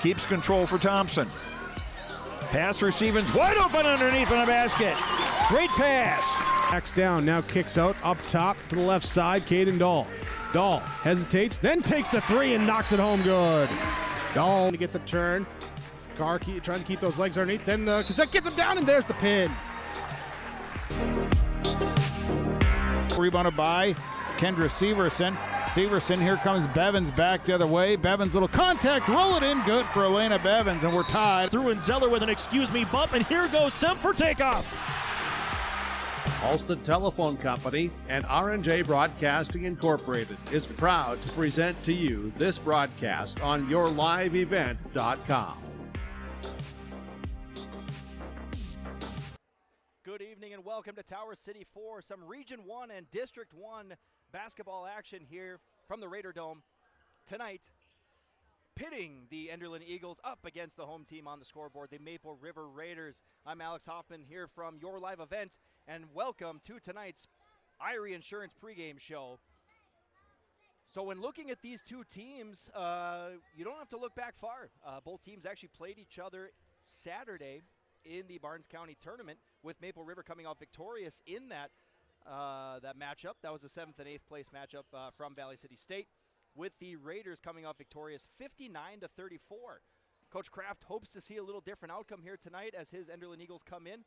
Keeps control for Thompson. Pass receiving's wide open underneath in the basket. Great pass. Backs down, now kicks out up top to the left side. Caden Dahl. Dahl hesitates, then takes the three and knocks it home good. Dahl to get the turn. Carr trying to keep those legs underneath. Then Cassette gets him down, and there's the pin. Rebounded by Kendra Severson. Severson, here comes Bevins back the other way. Bevins, little contact, roll it in, good for Elena Bevins, and we're tied. Through and Zeller with an excuse me bump, and here goes Semp for takeoff. Alston Telephone Company and R&J Broadcasting Incorporated is proud to present to you this broadcast on yourliveevent.com. Good evening and welcome to Tower City for some Region 1 and District 1 basketball action here from the Raider Dome tonight, pitting the Enderlin Eagles up against the home team on the scoreboard, the Maple River Raiders. I'm Alex Hoffman here from Your Live Event, and welcome to tonight's Irie Insurance pregame show. So when looking at these two teams, you don't have to look back far. Both teams actually played each other Saturday in the Barnes County tournament, with Maple River coming off victorious in that matchup. That was a 7th and 8th place matchup from Valley City State, with the Raiders coming off victorious 59-34. Coach Kraft hopes to see a little different outcome here tonight as his Enderlin Eagles come in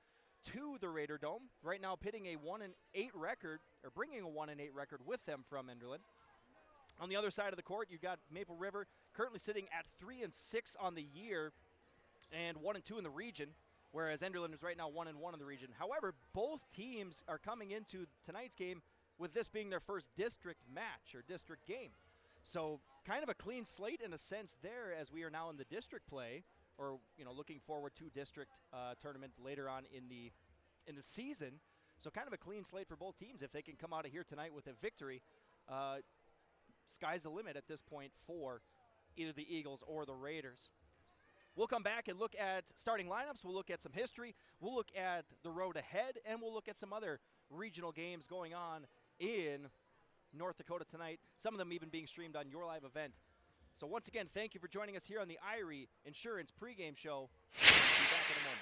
to the Raider Dome, right now pitting a 1-8 record, or bringing a 1-8 record with them from Enderlin. On the other side of the court, you've got Maple River currently sitting at 3-6 on the year and 1-2 in the region, whereas Enderlin is right now 1-1 in the region. However, both teams are coming into tonight's game with this being their first district match or district game. So kind of a clean slate in a sense there, as we are now in the district play, or looking forward to district tournament later on in the season. So kind of a clean slate for both teams. If they can come out of here tonight with a victory, sky's the limit at this point for either the Eagles or the Raiders. We'll come back and look at starting lineups. We'll look at some history. We'll look at the road ahead, and we'll look at some other regional games going on in North Dakota tonight, some of them even being streamed on Your Live Event. So once again, thank you for joining us here on the Irie Insurance pregame show. We'll be back in a moment.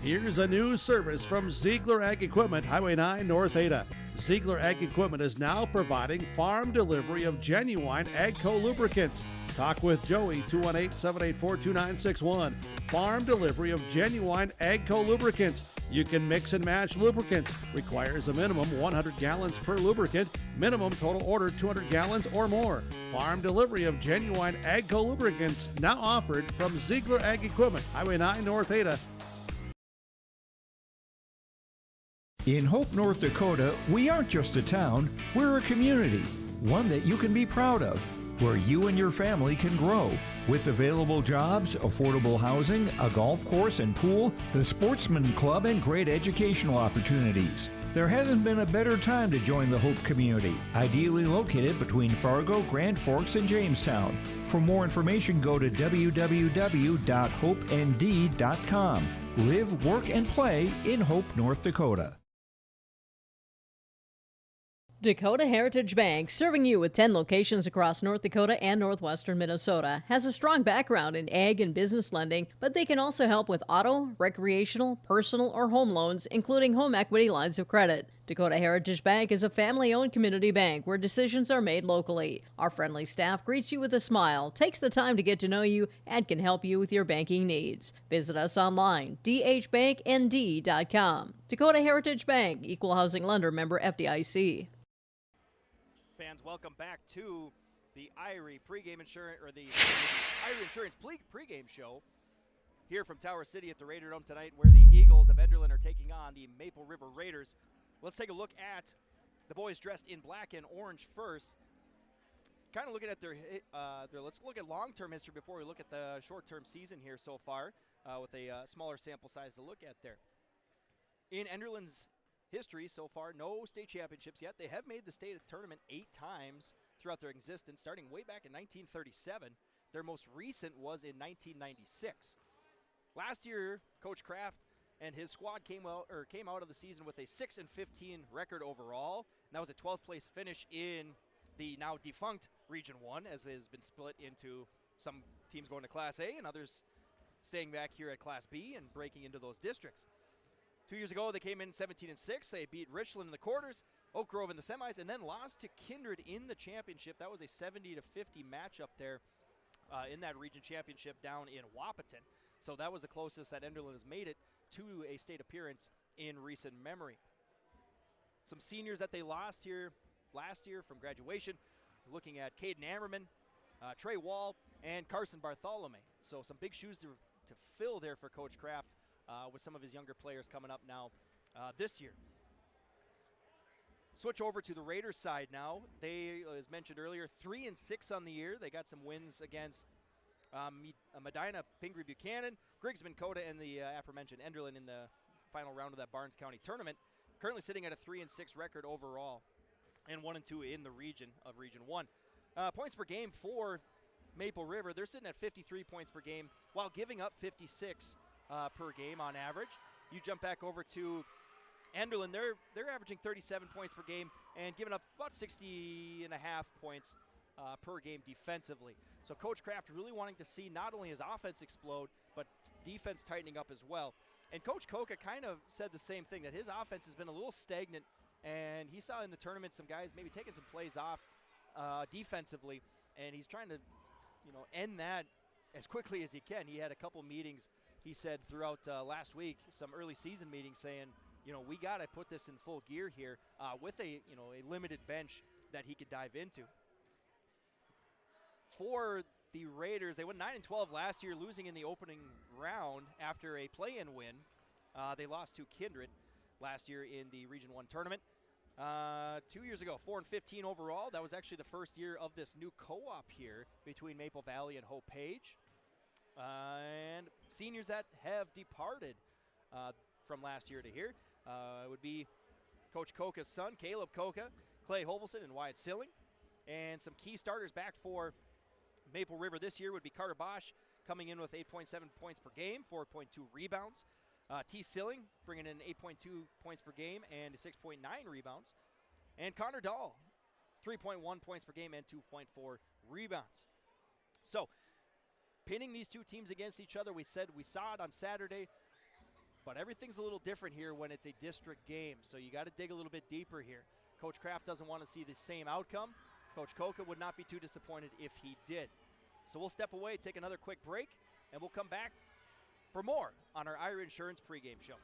Here's a new service from Ziegler Ag Equipment, Highway 9, North Ada. Ziegler Ag Equipment is now providing farm delivery of genuine AGCO lubricants. Talk with Joey, 218-784-2961. Farm delivery of genuine AGCO lubricants. You can mix and match lubricants. Requires a minimum 100 gallons per lubricant. Minimum total order 200 gallons or more. Farm delivery of genuine AGCO lubricants now offered from Ziegler Ag Equipment, Highway 9, North Ada. In Hope, North Dakota, we aren't just a town, we're a community, one that you can be proud of, where you and your family can grow. With available jobs, affordable housing, a golf course and pool, the Sportsman Club, and great educational opportunities. There hasn't been a better time to join the Hope community, ideally located between Fargo, Grand Forks, and Jamestown. For more information, go to www.hopend.com. Live, work, and play in Hope, North Dakota. Dakota Heritage Bank, serving you with 10 locations across North Dakota and northwestern Minnesota, has a strong background in ag and business lending, but they can also help with auto, recreational, personal, or home loans, including home equity lines of credit. Dakota Heritage Bank is a family-owned community bank where decisions are made locally. Our friendly staff greets you with a smile, takes the time to get to know you, and can help you with your banking needs. Visit us online, dhbanknd.com. Dakota Heritage Bank, Equal Housing Lender, member FDIC. Fans, welcome back to the Irie pregame insurance, or the Irie Insurance pregame show here from Tower City at the Raider Dome tonight, where the Eagles of Enderlin are taking on the Maple River Raiders. Let's take a look at the boys dressed in black and orange first. Kind of looking at their let's look at long-term history before we look at the short-term season here so far, with a smaller sample size to look at there. In Enderlin's history so far, no state championships yet. They have made the state tournament 8 times throughout their existence, starting way back in 1937. Their most recent was in 1996. Last year, Coach Kraft and his squad came out of the season with a 6-15 record overall. And that was a 12th place finish in the now defunct Region 1, as it has been split into some teams going to Class A and others staying back here at Class B and breaking into those districts. 2 years ago, they came in 17-6. They beat Richland in the quarters, Oak Grove in the semis, and then lost to Kindred in the championship. That was a 70-50 matchup there in that region championship down in Wapaton. So that was the closest that Enderlin has made it to a state appearance in recent memory. Some seniors that they lost here last year from graduation, looking at Caden Ammerman, Trey Wall, and Carson Bartholomew. So some big shoes to fill there for Coach Kraft with some of his younger players coming up now this year. Switch over to the Raiders side now. They, as mentioned earlier, 3-6 on the year. They got some wins against Medina, Pingree Buchanan, Grigsman Coda, and the aforementioned Enderlin in the final round of that Barnes County tournament. Currently sitting at a 3-6 record overall and 1-2 in the region of Region 1. Points per game for Maple River, they're sitting at 53 points per game while giving up 56 per game on average. You jump back over to Enderlin, they're averaging 37 points per game and giving up about 60.5 points per game defensively. So Coach Kraft really wanting to see not only his offense explode, but defense tightening up as well. And Coach Koka kind of said the same thing, that his offense has been a little stagnant, and he saw in the tournament some guys maybe taking some plays off defensively, and he's trying to, end that as quickly as he can. He had a couple meetings, he said, throughout last week, some early season meetings saying, we got to put this in full gear here with a limited bench that he could dive into. For the Raiders, they went 9-12 last year, losing in the opening round after a play-in win. They lost to Kindred last year in the Region 1 tournament. 2 years ago, 4-15 overall. That was actually the first year of this new co-op here between Maple Valley and Hope Page. And seniors that have departed from last year to here would be Coach Koka's son, Caleb Koka, Clay Hovelson, and Wyatt Silling. And some key starters back for Maple River this year would be Carter Bosch, coming in with 8.7 points per game, 4.2 rebounds. T. Silling bringing in 8.2 points per game and 6.9 rebounds. And Connor Dahl, 3.1 points per game and 2.4 rebounds. So, pinning these two teams against each other, we said we saw it on Saturday, but everything's a little different here when it's a district game. So you got to dig a little bit deeper here. Coach Kraft doesn't want to see the same outcome. Coach Koka would not be too disappointed if he did. So we'll step away, take another quick break, and we'll come back for more on our Ira Insurance pregame show.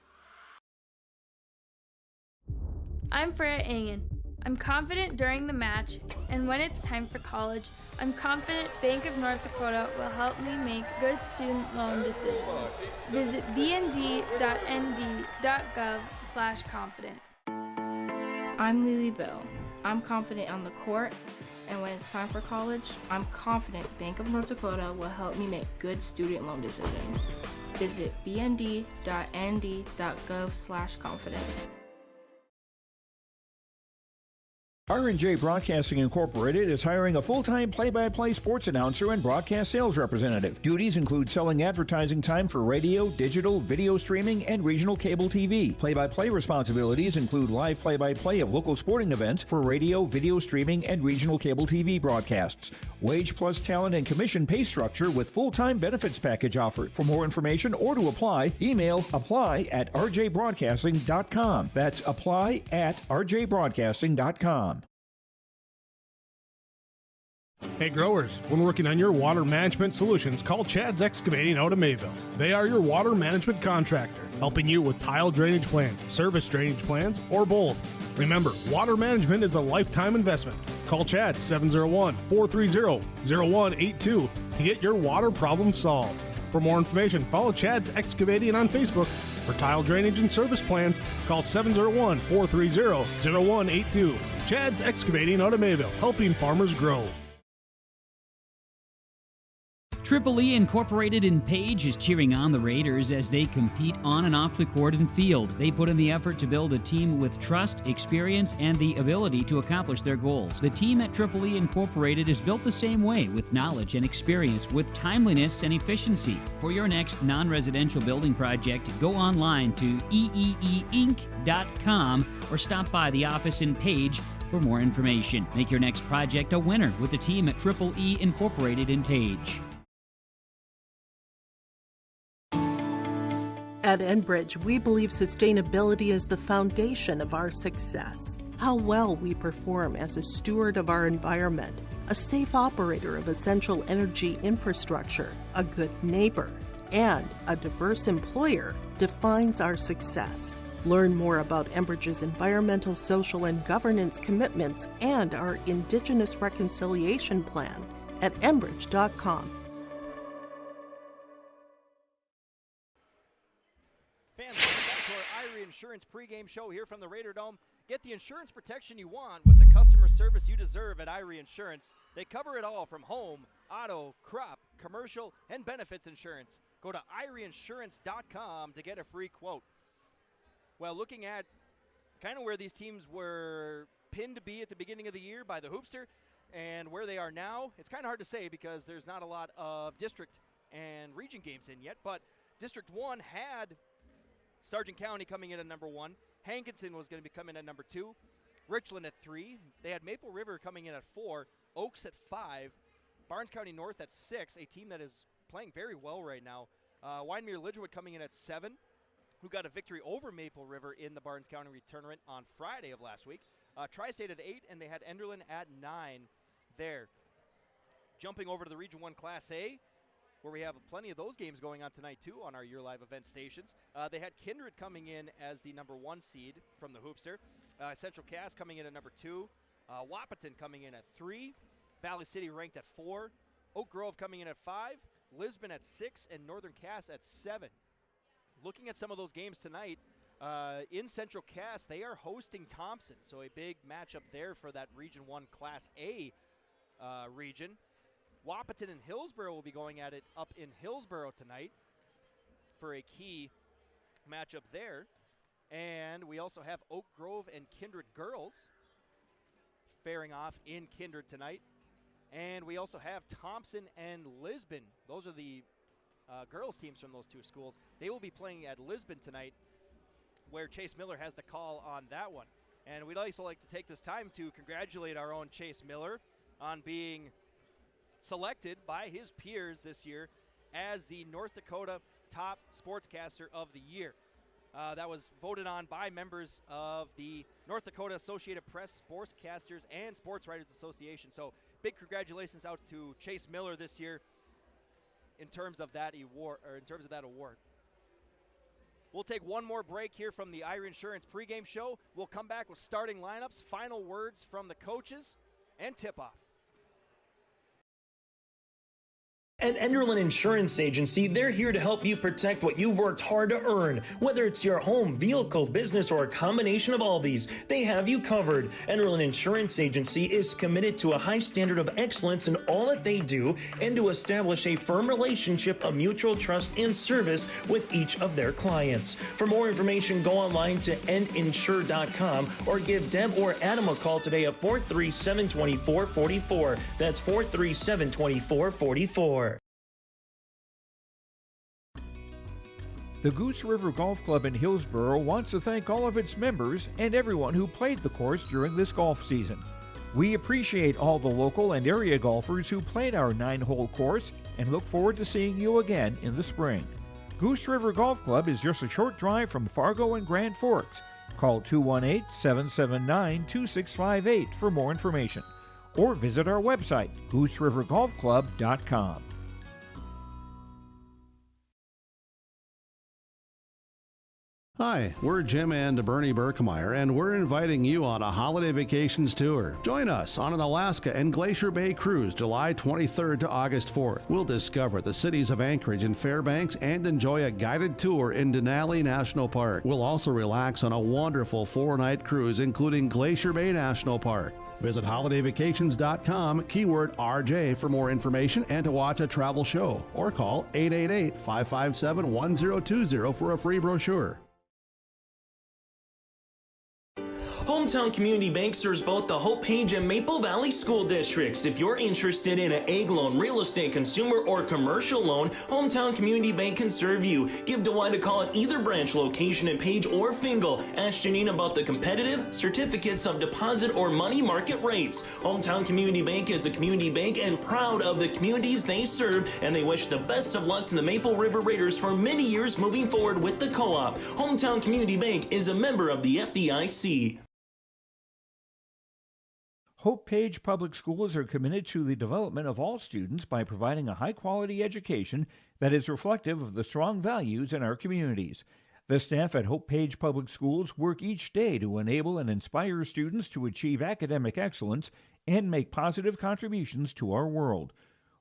I'm Freya Angen. I'm confident during the match, and when it's time for college, I'm confident Bank of North Dakota will help me make good student loan decisions. Visit bnd.nd.gov/confident. I'm Lily Bell. I'm confident on the court, and when it's time for college, I'm confident Bank of North Dakota will help me make good student loan decisions. Visit bnd.nd.gov/confident. R&J Broadcasting Incorporated is hiring a full-time play-by-play sports announcer and broadcast sales representative. Duties include selling advertising time for radio, digital, video streaming, and regional cable TV. Play-by-play responsibilities include live play-by-play of local sporting events for radio, video streaming, and regional cable TV broadcasts. Wage plus talent and commission pay structure with full-time benefits package offered. For more information or to apply, email apply@rjbroadcasting.com. That's apply@rjbroadcasting.com. Hey growers, when working on your water management solutions, call Chad's Excavating out of Mayville. They are your water management contractor, helping you with tile drainage plans, service drainage plans, or both. Remember, water management is a lifetime investment. Call Chad 701-430-0182 to get your water problem solved. For more information, follow Chad's Excavating on Facebook. For tile drainage and service plans, call 701-430-0182. Chad's Excavating out of Mayville, helping farmers grow. Triple E Incorporated in Page is cheering on the Raiders as they compete on and off the court and field. They put in the effort to build a team with trust, experience, and the ability to accomplish their goals. The team at Triple E Incorporated is built the same way, with knowledge and experience, with timeliness and efficiency. For your next non-residential building project, go online to eeeinc.com or stop by the office in Page for more information. Make your next project a winner with the team at Triple E Incorporated in Page. At Enbridge, we believe sustainability is the foundation of our success. How well we perform as a steward of our environment, a safe operator of essential energy infrastructure, a good neighbor, and a diverse employer defines our success. Learn more about Enbridge's environmental, social, and governance commitments and our Indigenous Reconciliation Plan at enbridge.com. Fans, welcome back to our Irie Insurance pregame show here from the Raider Dome. Get the insurance protection you want with the customer service you deserve at Irie Insurance. They cover it all from home, auto, crop, commercial, and benefits insurance. Go to IrieInsurance.com to get a free quote. Well, looking at kind of where these teams were pinned to be at the beginning of the year by the Hoopster and where they are now, it's kind of hard to say because there's not a lot of district and region games in yet. But District 1 had Sargent County coming in at number 1. Hankinson was going to be coming in at number 2. Richland at 3. They had Maple River coming in at 4. Oaks at 5. Barnes County North at 6, a team that is playing very well right now. Wyndmere Lidgerwood coming in at 7, who got a victory over Maple River in the Barnes County tournament on Friday of last week. Tri-State at 8, and they had Enderlin at 9 there. Jumping over to the Region 1 Class A, where we have plenty of those games going on tonight, too, on our Year Live event stations. They had Kindred coming in as the number 1 seed from the Hoopster. Central Cass coming in at number 2. Wahpeton coming in at 3. Valley City ranked at 4. Oak Grove coming in at 5. Lisbon at 6. And Northern Cass at 7. Looking at some of those games tonight, in Central Cass, they are hosting Thompson. So a big matchup there for that Region 1 Class A region. Wahpeton and Hillsborough will be going at it up in Hillsborough tonight for a key matchup there. And we also have Oak Grove and Kindred girls faring off in Kindred tonight. And we also have Thompson and Lisbon. Those are the girls teams from those two schools. They will be playing at Lisbon tonight, where Chase Miller has the call on that one. And we'd also like to take this time to congratulate our own Chase Miller on being selected by his peers this year as the North Dakota Top Sportscaster of the Year. That was voted on by members of the North Dakota Associated Press Sportscasters and Sports Writers Association. So big congratulations out to Chase Miller this year in terms of that award. We'll take one more break here from the Irie Insurance pregame show. We'll come back with starting lineups, final words from the coaches, and tip-off. At Enderlin Insurance Agency, they're here to help you protect what you've worked hard to earn. Whether it's your home, vehicle, business, or a combination of all these, they have you covered. Enderlin Insurance Agency is committed to a high standard of excellence in all that they do and to establish a firm relationship of mutual trust and service with each of their clients. For more information, go online to endinsure.com or give Deb or Adam a call today at 437-2444. That's 437-2444. The Goose River Golf Club in Hillsborough wants to thank all of its members and everyone who played the course during this golf season. We appreciate all the local and area golfers who played our 9-hole course and look forward to seeing you again in the spring. Goose River Golf Club is just a short drive from Fargo and Grand Forks. Call 218-779-2658 for more information or visit our website, gooserivergolfclub.com. Hi, we're Jim and Bernie Berkemeyer, and we're inviting you on a holiday vacations tour. Join us on an Alaska and Glacier Bay cruise July 23rd to August 4th. We'll discover the cities of Anchorage and Fairbanks and enjoy a guided tour in Denali National Park. We'll also relax on a wonderful 4-night cruise, including Glacier Bay National Park. Visit holidayvacations.com, keyword RJ for more information and to watch a travel show, or call 888-557-1020 for a free brochure. Home Hometown Community Bank serves both the Hope Page and Maple Valley school districts. If you're interested in an ag loan, real estate, consumer, or commercial loan, Hometown Community Bank can serve you. Give DeWitt a call at either branch location in Page or Fingal. Ask Janine about the competitive certificates of deposit or money market rates. Hometown Community Bank is a community bank and proud of the communities they serve, and they wish the best of luck to the Maple River Raiders for many years moving forward with the co-op. Hometown Community Bank is a member of the FDIC. Hope Page Public Schools are committed to the development of all students by providing a high-quality education that is reflective of the strong values in our communities. The staff at Hope Page Public Schools work each day to enable and inspire students to achieve academic excellence and make positive contributions to our world.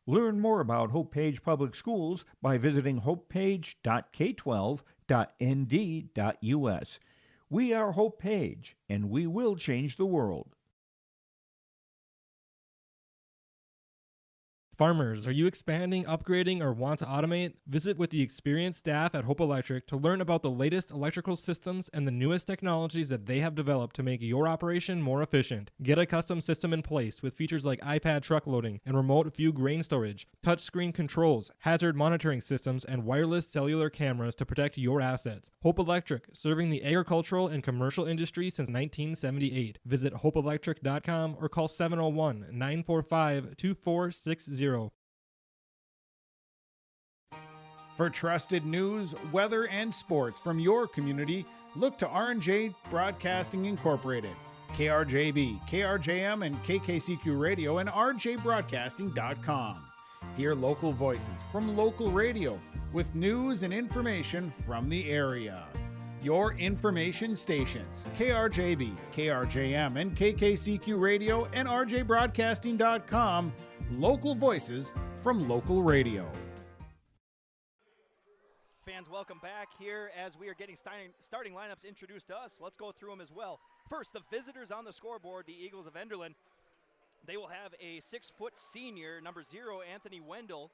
Learn more about Hope Page Public Schools by visiting hopepage.k12.nd.us. We are Hope Page, and we will change the world. Farmers, are you expanding, upgrading, or want to automate? Visit with the experienced staff at Hope Electric to learn about the latest electrical systems and the newest technologies that they have developed to make your operation more efficient. Get a custom system in place with features like iPad truck loading and remote view grain storage, touchscreen controls, hazard monitoring systems, and wireless cellular cameras to protect your assets. Hope Electric, serving the agricultural and commercial industry since 1978. Visit hopeelectric.com or call 701-945-2460. For trusted news, weather, and sports from your community, look to R&J Broadcasting Incorporated, KRJB, KRJM, and KKCQ Radio, and rjbroadcasting.com. Hear local voices from local radio with news and information from the area. Your information stations, KRJB, KRJM, and KKCQ Radio, and rjbroadcasting.com. Local voices from local radio. Fans, welcome back here as we are getting starting lineups introduced to us. Let's go through them as well. First, the visitors on the scoreboard, the Eagles of Enderlin. They will have a 6-foot senior, number 0, Anthony Wendell.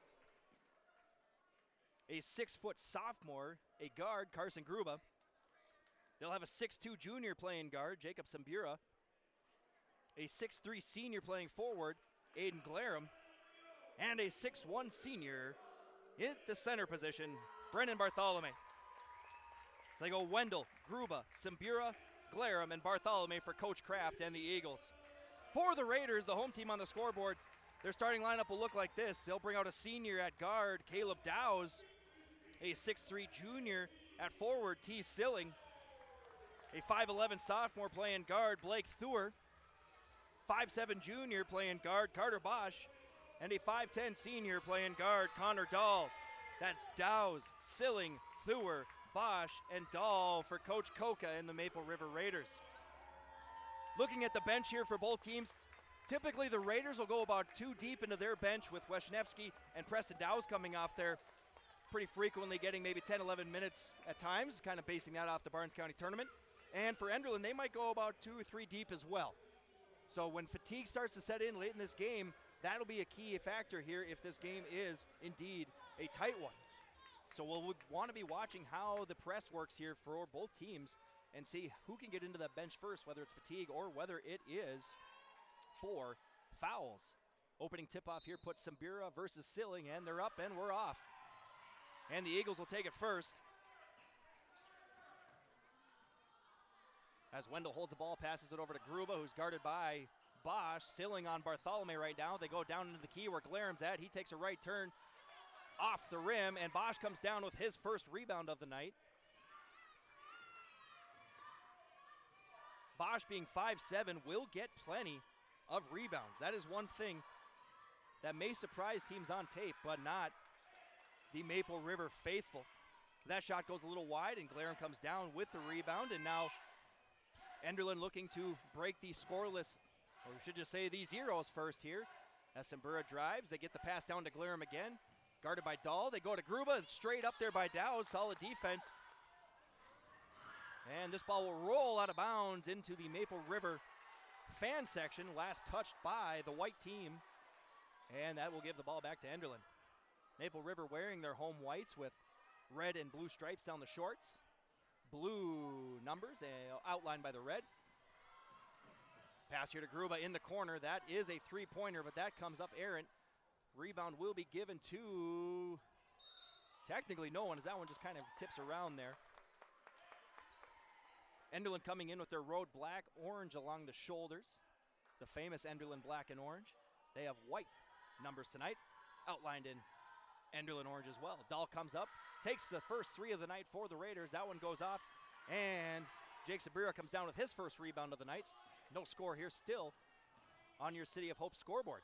A 6-foot sophomore, a guard, Carson Gruba. They'll have a 6'2 junior playing guard, Jacob Sambura. A 6'3 senior playing forward, Aiden Glarum. And a 6'1 senior in the center position, Brennan Bartholomew. So they go Wendell, Gruba, Sambura, Glarum, and Bartholomew for Coach Kraft and the Eagles. For the Raiders, the home team on the scoreboard, their starting lineup will look like this. They'll bring out a senior at guard, Caleb Dowes. A 6'3 junior at forward, T. Silling. A 5'11 sophomore playing guard, Blake Thur. 5'7 junior playing guard, Carter Bosch. And a 5'10 senior playing guard, Connor Dahl. That's Dowes, Silling, Thur, Bosch, and Dahl for Coach Koka and the Maple River Raiders. Looking at the bench here for both teams, typically the Raiders will go about 2 deep into their bench with Weshnevsky and Preston Dowes coming off there pretty frequently, getting maybe 10, 11 minutes at times, kind of basing that off the Barnes County tournament. And for Enderlin, they might go about 2 or 3 deep as well. So when fatigue starts to set in late in this game, that'll be a key factor here if this game is indeed a tight one. So we'll want to be watching how the press works here for both teams and see who can get into that bench first, whether it's fatigue or whether it is for fouls. Opening tip-off here puts Sambura versus Silling, and they're up and we're off. And the Eagles will take it first. As Wendell holds the ball, passes it over to Gruba, who's guarded by Bosch. Silling on Bartholomew right now. They go down into the key where Glarum's at. He takes a right turn off the rim, and Bosch comes down with his first rebound of the night. Bosch, being 5'7", will get plenty of rebounds. That is one thing that may surprise teams on tape, but not the Maple River faithful. That shot goes a little wide, and Glarum comes down with the rebound, and now Enderlin looking to break the scoreless, or we should just say the zeros first here. As Sambura drives, they get the pass down to Glarum again. Guarded by Dahl, they go to Gruba, straight up there by Dowes, solid defense. And this ball will roll out of bounds into the Maple River fan section, last touched by the white team. And that will give the ball back to Enderlin. Maple River wearing their home whites with red and blue stripes down the shorts. Blue numbers outlined by the red. Pass here to Gruba in the corner. That is a three-pointer, but that comes up errant. Rebound will be given to technically no one, as that one just kind of tips around there. Enderlin coming in with their road black, orange along the shoulders. The famous Enderlin black and orange. They have white numbers tonight, outlined in Enderlin orange as well. Dahl comes up, takes the first three of the night for the Raiders. That one goes off, and Jake Sabira comes down with his first rebound of the night. No score here still on your City of Hope scoreboard.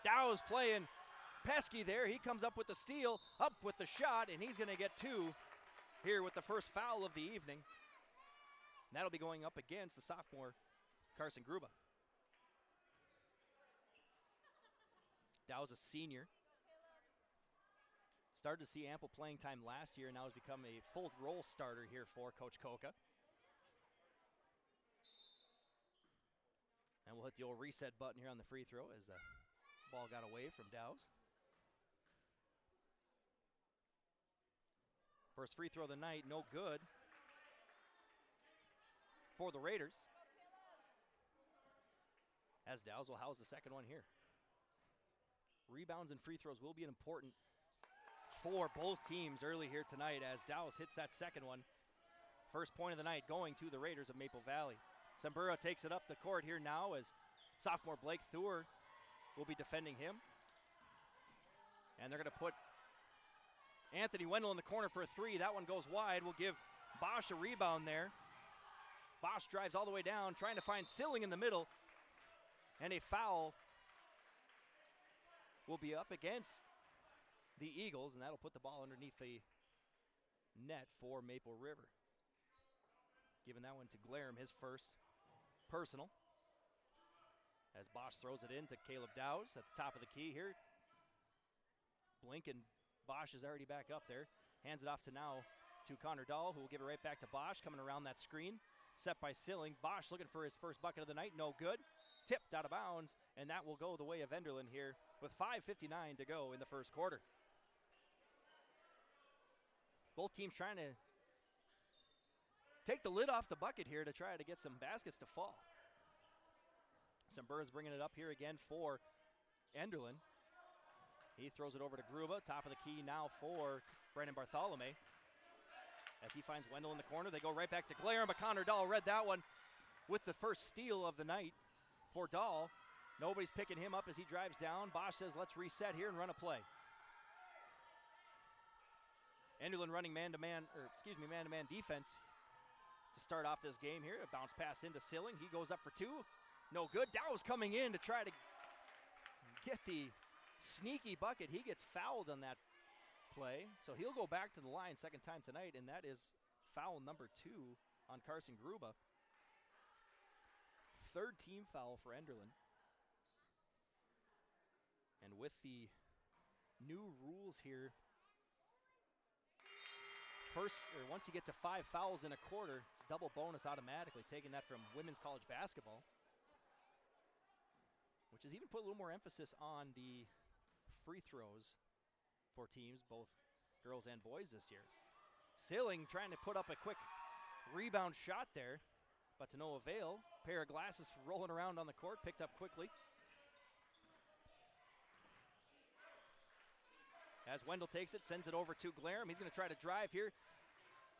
Dow's playing pesky there. He comes up with the steal, up with the shot, and he's going to get two here with the first foul of the evening. And that'll be going up against the sophomore Carson Gruba. Dow's a senior. Started to see ample playing time last year and now has become a full role starter here for Coach Koka. And we'll hit the old reset button here on the free throw as the ball got away from Dow's. First free throw of the night, no good for the Raiders, as Dow's will house the second one here. Rebounds and free throws will be important for both teams early here tonight as Dow's hits that second one. First point of the night going to the Raiders of Maple Valley. Sambura takes it up the court here now as sophomore Blake Thur will be defending him. And they're going to put Anthony Wendell in the corner for a three. That one goes wide. We'll give Bosch a rebound there. Bosch drives all the way down, trying to find Silling in the middle. And a foul will be up against the Eagles, and that'll put the ball underneath the net for Maple River. Giving that one to Glarum, his first personal. As Bosch throws it in to Caleb Dow's at the top of the key here. Blink and Bosch is already back up there. Hands it off to now to Connor Dahl, who will give it right back to Bosch, coming around that screen. Set by Silling. Bosch looking for his first bucket of the night. No good. Tipped out of bounds, and that will go the way of Enderlin here with 5:59 to go in the first quarter. Both teams trying to take the lid off the bucket here to try to get some baskets to fall. Sambura's bringing it up here again for Enderlin. He throws it over to Gruba. Top of the key now for Brandon Bartholomew. As he finds Wendell in the corner, they go right back to Glarum, but Connor Dahl read that one with the first steal of the night for Dahl. Nobody's picking him up as he drives down. Bosch says, let's reset here and run a play. Enderlin running man-to-man defense to start off this game here. A bounce pass into Silling. He goes up for two. No good. Dow's coming in to try to get the sneaky bucket. He gets fouled on that play, so he'll go back to the line second time tonight, and that is foul number 2 on Carson Gruba. Third team foul for Enderlin. And with the new rules here, once you get to 5 fouls in a quarter, it's double bonus automatically, taking that from women's college basketball, which has even put a little more emphasis on the free throws for teams, both girls and boys this year. Silling trying to put up a quick rebound shot there, but to no avail. Pair of glasses rolling around on the court, picked up quickly. As Wendell takes it, sends it over to Glarum. He's going to try to drive here.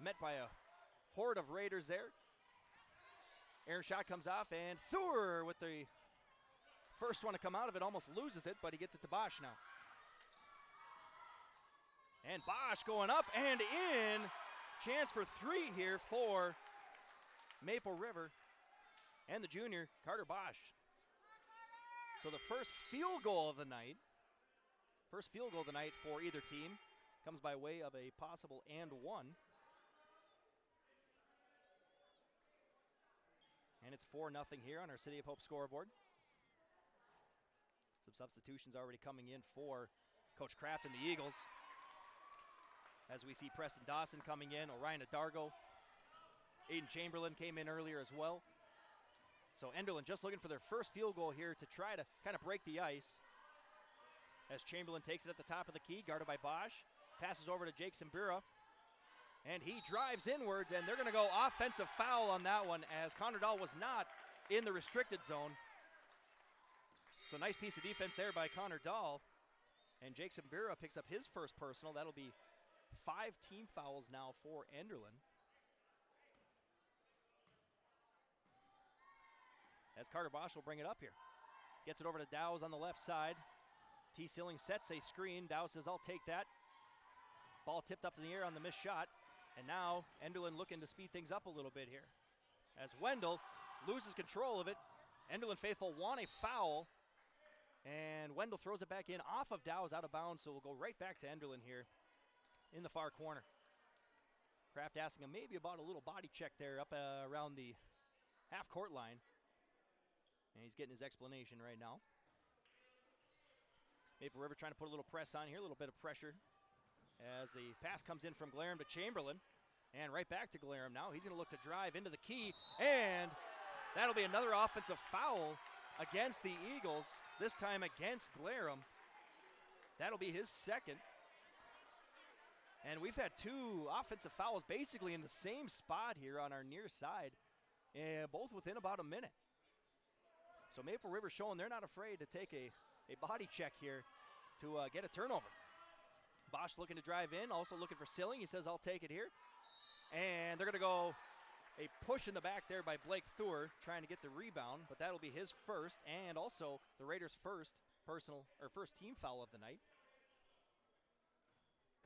Met by a horde of Raiders there. Aaron shot comes off, and Thur with the first one to come out of it, almost loses it, but he gets it to Bosch now. And Bosch going up and in. Chance for 3 here for Maple River and the junior, Carter Bosch. So the first field goal of the night for either team comes by way of a possible and one. And it's 4-0 here on our City of Hope scoreboard. Some substitutions already coming in for Coach Kraft and the Eagles. As we see Preston Dawson coming in, Orion Adargo. Aiden Chamberlain came in earlier as well. So Enderlin just looking for their first field goal here to try to kind of break the ice. As Chamberlain takes it at the top of the key, guarded by Bosch. Passes over to Jake Simbura. And he drives inwards, and they're going to go offensive foul on that one, as Connor Dahl was not in the restricted zone. So nice piece of defense there by Connor Dahl. And Jake Sambira picks up his first personal. That'll be 5 team fouls now for Enderlin. As Carter Bosch will bring it up here. Gets it over to Dowse on the left side. T. Silling sets a screen. Dowse says, I'll take that. Ball tipped up in the air on the missed shot. And now Enderlin looking to speed things up a little bit here. As Wendell loses control of it. Enderlin faithful want a foul. And Wendell throws it back in off of Dowse, out of bounds, so we'll go right back to Enderlin here in the far corner. Kraft asking him maybe about a little body check there up around the half-court line. And he's getting his explanation right now. Maple River trying to put a little press on here, a little bit of pressure as the pass comes in from Glarum to Chamberlain. And right back to Glarum now. He's going to look to drive into the key, and that'll be another offensive foul against the Eagles, this time against Glarum. That'll be his second. And we've had 2 offensive fouls basically in the same spot here on our near side, and both within about a minute. So Maple River showing they're not afraid to take a body check here to get a turnover. Bosch looking to drive in, also looking for Silling. He says, I'll take it here. And they're going to go a push in the back there by Blake Thur, trying to get the rebound, but that'll be his first, and also the Raiders' first team foul of the night.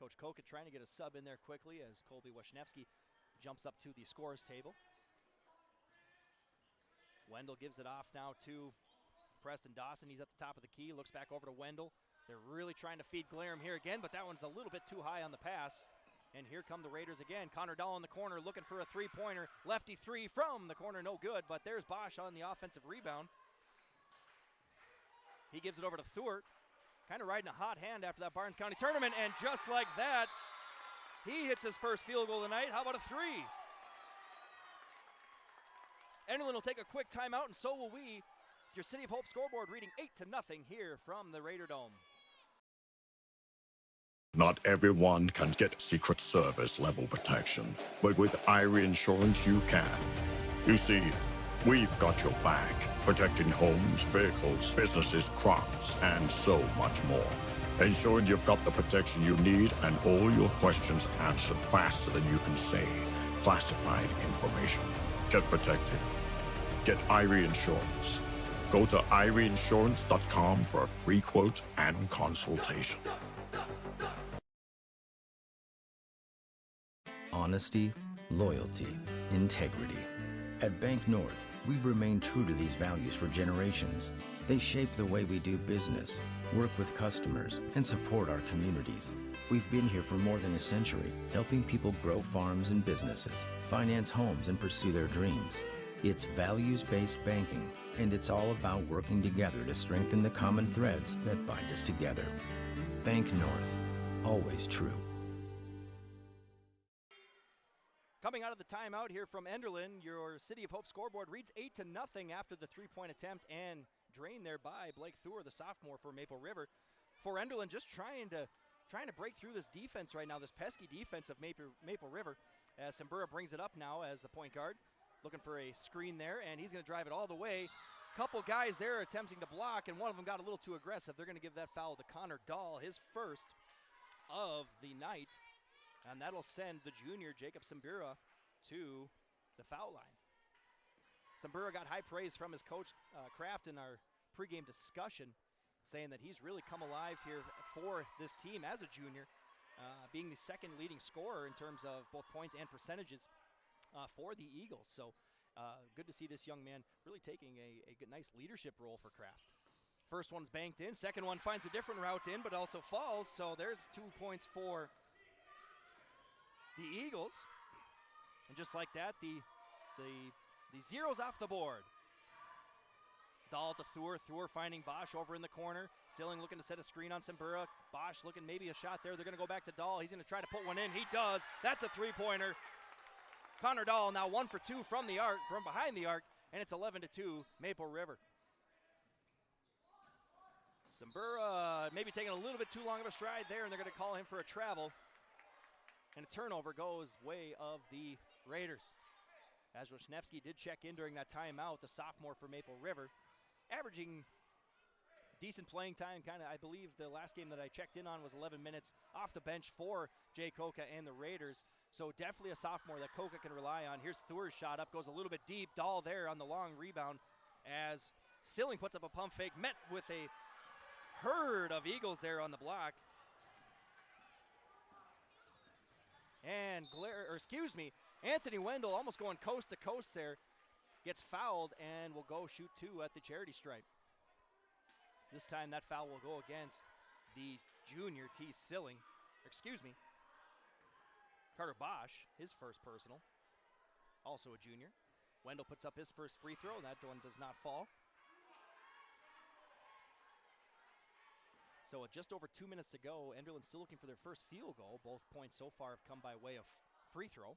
Coach Koka trying to get a sub in there quickly as Colby Wisniewski jumps up to the scorer's table. Wendell gives it off now to Preston Dawson. He's at the top of the key, looks back over to Wendell. They're really trying to feed Glarum here again, but that one's a little bit too high on the pass. And here come the Raiders again. Connor Dahl in the corner looking for a three-pointer. Lefty three from the corner, no good, but there's Bosch on the offensive rebound. He gives it over to Thur. Kind of riding a hot hand after that Barnes County tournament, and just like that, he hits his first field goal tonight. How about a three? Enderlin will take a quick timeout, and so will we. Your City of Hope scoreboard reading 8-0 here from the Raider Dome. Not everyone can get Secret Service level protection, but with Irie Insurance you can. You see, we've got your back, protecting homes, vehicles, businesses, crops, and so much more. Ensuring you've got the protection you need and all your questions answered faster than you can say classified information. Get protected. Get Irie Insurance. Go to IrieInsurance.com for a free quote and consultation. Honesty, loyalty, integrity. At Bank North, we've remained true to these values for generations. They shape the way we do business, work with customers, and support our communities. We've been here for more than a century, helping people grow farms and businesses, finance homes, and pursue their dreams. It's values-based banking, and it's all about working together to strengthen the common threads that bind us together. Bank North, always true. Coming out of the timeout here from Enderlin, your City of Hope scoreboard reads 8-0 after the three-point attempt and drained there by Blake Thur, the sophomore for Maple River. For Enderlin, just trying to break through this defense right now, this pesky defense of Maple River. As Sambura brings it up now as the point guard, looking for a screen there, and he's going to drive it all the way. Couple guys there attempting to block, and one of them got a little too aggressive. They're going to give that foul to Connor Dahl, his first of the night. And that'll send the junior, Jacob Sambura, to the foul line. Sambura got high praise from his coach, Kraft, in our pregame discussion, saying that he's really come alive here for this team as a junior, being the second leading scorer in terms of both points and percentages for the Eagles. So good to see this young man really taking a good, nice leadership role for Kraft. First one's banked in. Second one finds a different route in, but also falls. So there's 2 points for the Eagles. And just like that, the zero's off the board. Dahl to Thur. Thur finding Bosch over in the corner. Silling looking to set a screen on Sambura. Bosch looking maybe a shot there. They're going to go back to Dahl. He's going to try to put one in. He does. That's a three-pointer. Connor Dahl now 1 for 2 from the arc, from behind the arc, and it's 11-2 Maple River. Sambura maybe taking a little bit too long of a stride there, and they're going to call him for a travel. And a turnover goes way of the Raiders. as Wisniewski did check in during that timeout, the sophomore for Maple River, averaging decent playing time. Kind of, I believe the last game that I checked in on was 11 minutes off the bench for Jay Coca and the Raiders. So definitely a sophomore that Coca can rely on. Here's Thor's shot up, goes a little bit deep. Dahl there on the long rebound as Silling puts up a pump fake, met with a herd of Eagles there on the block. And Anthony Wendell almost going coast to coast there, gets fouled and will go shoot 2 at the charity stripe. This time that foul will go against the junior T. Silling. Carter Bosch, his first personal, also a junior. Wendell puts up his first free throw, and that one does not fall. So with just over 2 minutes to go, Enderlin still looking for their first field goal. Both points so far have come by way of free throw.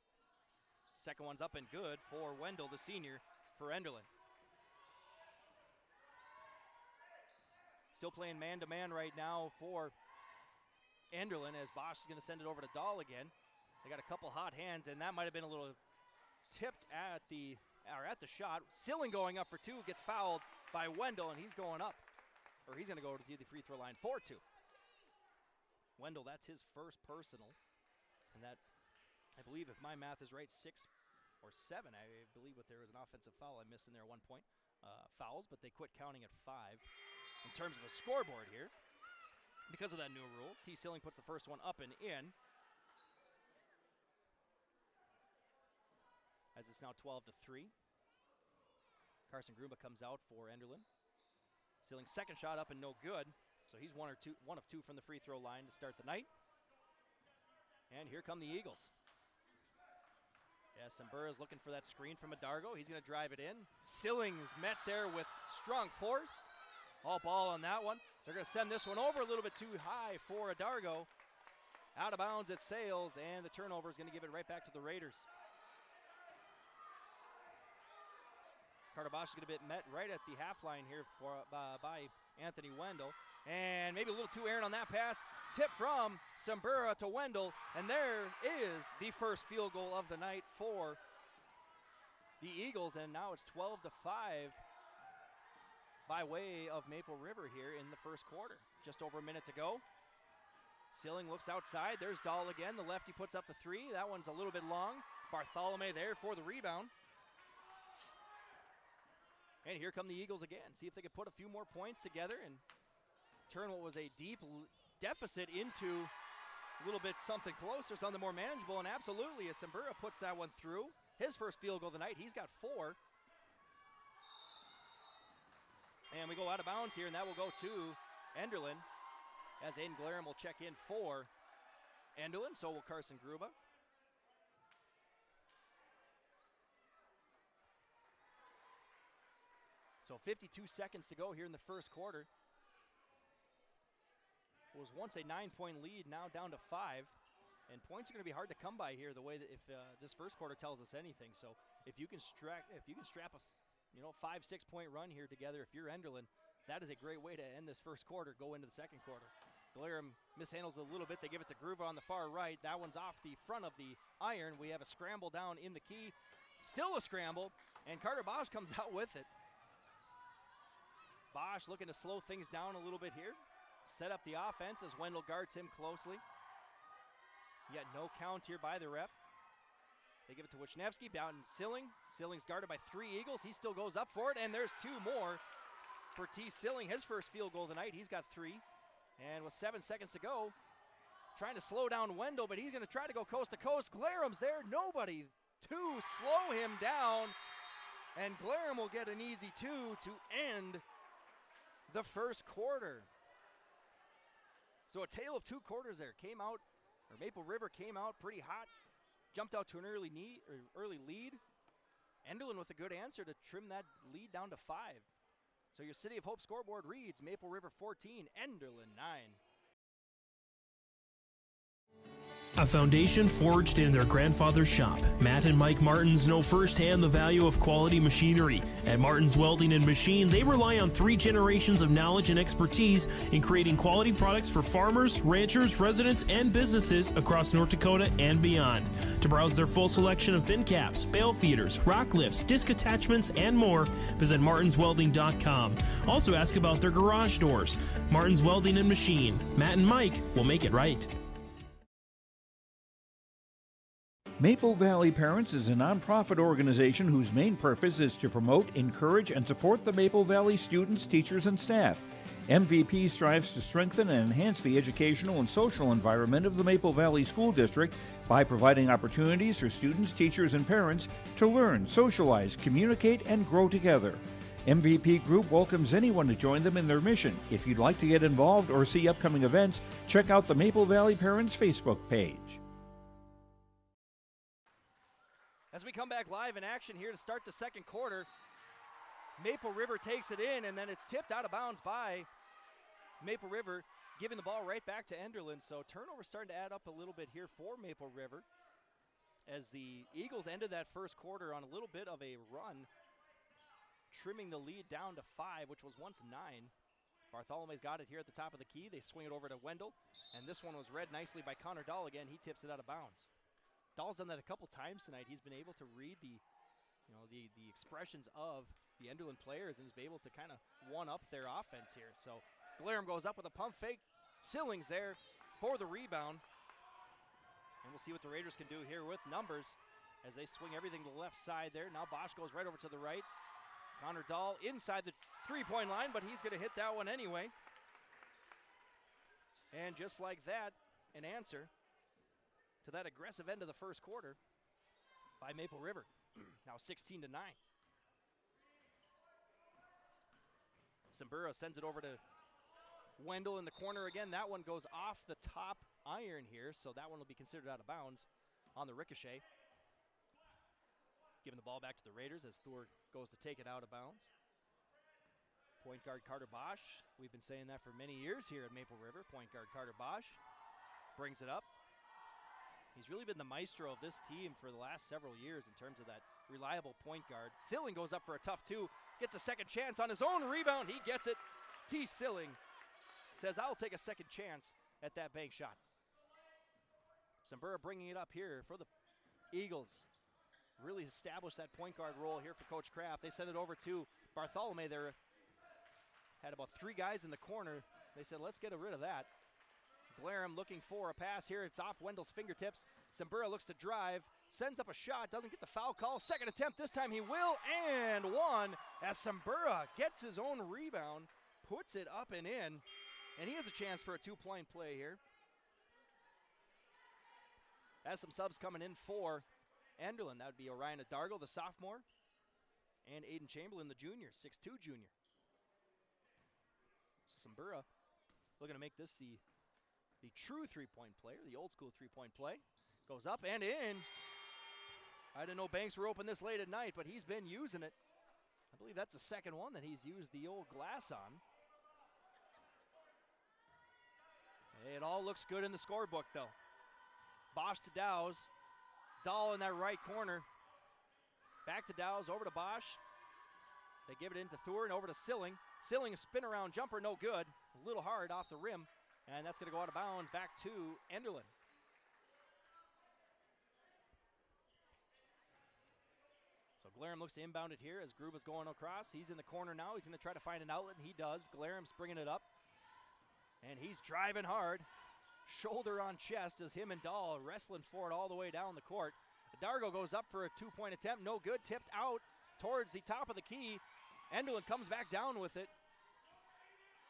Second one's up and good for Wendell, the senior, for Enderlin. Still playing man-to-man right now for Enderlin as Bosch is going to send it over to Dahl again. They got a couple hot hands, and that might have been a little tipped at the shot. Silling going up for 2, gets fouled by Wendell, and he's going up. Or he's going to go to the free throw line for 2. Wendell, that's his first personal. And that, I believe, if my math is right, 6 or 7. I believe there was an offensive foul I missed in there at one point. Fouls, but they quit counting at 5. In terms of the scoreboard here, because of that new rule, T. Silling puts the first one up and in. As it's now 12-3. Carson Grumba comes out for Enderlin. Silling's second shot up and no good. So he's one of 2 from the free throw line to start the night. And here come the Eagles. Yeah, Sambura's looking for that screen from Adargo. He's going to drive it in. Silling is met there with strong force. All ball on that one. They're going to send this one over a little bit too high for Adargo. Out of bounds it sails, and the turnover is going to give it right back to the Raiders. Carter Bosch is going to be met right at the half line here by Anthony Wendell. And maybe a little too errant on that pass. Tip from Sambura to Wendell. And there is the first field goal of the night for the Eagles. And now it's 12-5 by way of Maple River here in the first quarter. Just over a minute to go. Silling looks outside. There's Dahl again. The lefty puts up the 3. That one's a little bit long. Bartholomew there for the rebound. And here come the Eagles again. See if they can put a few more points together and turn what was a deep deficit into a little bit something closer, something more manageable. And absolutely, as Sambura puts that one through. His first field goal of the night. He's got 4. And we go out of bounds here, and that will go to Enderlin as Aiden Glarum will check in for Enderlin. So will Carson Gruba. So 52 seconds to go here in the first quarter. It was once a 9-point lead, now down to 5. And points are going to be hard to come by here. The way that if this first quarter tells us anything, so if you can strap a 5-6 point run here together, if you're Enderlin, that is a great way to end this first quarter. Go into the second quarter. Glarum mishandles it a little bit. They give it to Gruba on the far right. That one's off the front of the iron. We have a scramble down in the key. Still a scramble, and Carter Bosch comes out with it. Bosch looking to slow things down a little bit here. Set up the offense as Wendell guards him closely. Yet no count here by the ref. They give it to Wisniewski, down in Silling. Silling's guarded by 3 Eagles. He still goes up for it, and there's 2 more for T. Silling. His first field goal of the night. He's got 3. And with 7 seconds to go, trying to slow down Wendell, but he's going to try to go coast to coast. Glarum's there. Nobody to slow him down. And Glarum will get an easy 2 to end the first quarter. So a tale of 2 quarters there. Maple River came out pretty hot, jumped out to an early lead. Enderlin with a good answer to trim that lead down to 5. So your City of Hope scoreboard reads Maple River 14, Enderlin 9. A foundation forged in their grandfather's shop. Matt and Mike Martins know firsthand the value of quality machinery. At Martins Welding and Machine, they rely on 3 generations of knowledge and expertise in creating quality products for farmers, ranchers, residents, and businesses across North Dakota and beyond. To browse their full selection of bin caps, bale feeders, rock lifts, disc attachments, and more, visit martinswelding.com. Also ask about their garage doors. Martins Welding and Machine. Matt and Mike will make it right. Maple Valley Parents is a nonprofit organization whose main purpose is to promote, encourage, and support the Maple Valley students, teachers, and staff. MVP strives to strengthen and enhance the educational and social environment of the Maple Valley School District by providing opportunities for students, teachers, and parents to learn, socialize, communicate, and grow together. MVP Group welcomes anyone to join them in their mission. If you'd like to get involved or see upcoming events, check out the Maple Valley Parents Facebook page. As we come back live in action here to start the second quarter, Maple River takes it in, and then it's tipped out of bounds by Maple River, giving the ball right back to Enderlin. So turnover starting to add up a little bit here for Maple River as the Eagles ended that first quarter on a little bit of a run, trimming the lead down to 5, which was once 9. Bartholomew's got it here at the top of the key. They swing it over to Wendell, and this one was read nicely by Connor Dahl again. He tips it out of bounds. Dahl's done that a couple times tonight. He's been able to read the expressions of the Enderlin players and is able to kind of one-up their offense here. So Glarum goes up with a pump fake. Silling's there for the rebound. And we'll see what the Raiders can do here with numbers as they swing everything to the left side there. Now Bosch goes right over to the right. Connor Dahl inside the three-point line, but he's going to hit that one anyway. And just like that, an answer to that aggressive end of the first quarter by Maple River. Now 16-9. Sambura sends it over to Wendell in the corner again. That one goes off the top iron here, so that one will be considered out of bounds on the ricochet. Giving the ball back to the Raiders as Thor goes to take it out of bounds. Point guard Carter Bosch. We've been saying that for many years here at Maple River. Point guard Carter Bosch brings it up. He's really been the maestro of this team for the last several years in terms of that reliable point guard. Silling goes up for a tough 2, gets a second chance on his own rebound. He gets it. T. Silling says, I'll take a second chance at that bank shot. Sambura bringing it up here for the Eagles. Really established that point guard role here for Coach Kraft. They send it over to Bartholomew. They had about 3 guys in the corner. They said, let's get rid of that. Glarum looking for a pass here. It's off Wendell's fingertips. Sambura looks to drive, sends up a shot, doesn't get the foul call. Second attempt, this time he will, and one as Sambura gets his own rebound, puts it up and in, and he has a chance for a 2-point play here. Has some subs coming in for Enderlin. That would be Orion Adargo, the sophomore, and Aiden Chamberlain, the junior, 6'2" junior. So Sambura looking to make this the true three-point player, the old school three-point play. Goes up and in. I didn't know banks were open this late at night, but he's been using it. I believe that's the second one that he's used the old glass on. It all looks good in the scorebook, though. Bosch to Dowse. Dahl in that right corner. Back to Dowse, over to Bosch. They give it into Thur and over to Silling. Silling, a spin-around jumper, no good. A little hard off the rim. And that's going to go out of bounds back to Enderlin. So Glarum looks to inbound it here as Gruba's going across. He's in the corner now. He's going to try to find an outlet, and he does. Glarum's bringing it up. And he's driving hard. Shoulder on chest as him and Dahl wrestling for it all the way down the court. Dargo goes up for a 2-point attempt. No good. Tipped out towards the top of the key. Enderlin comes back down with it.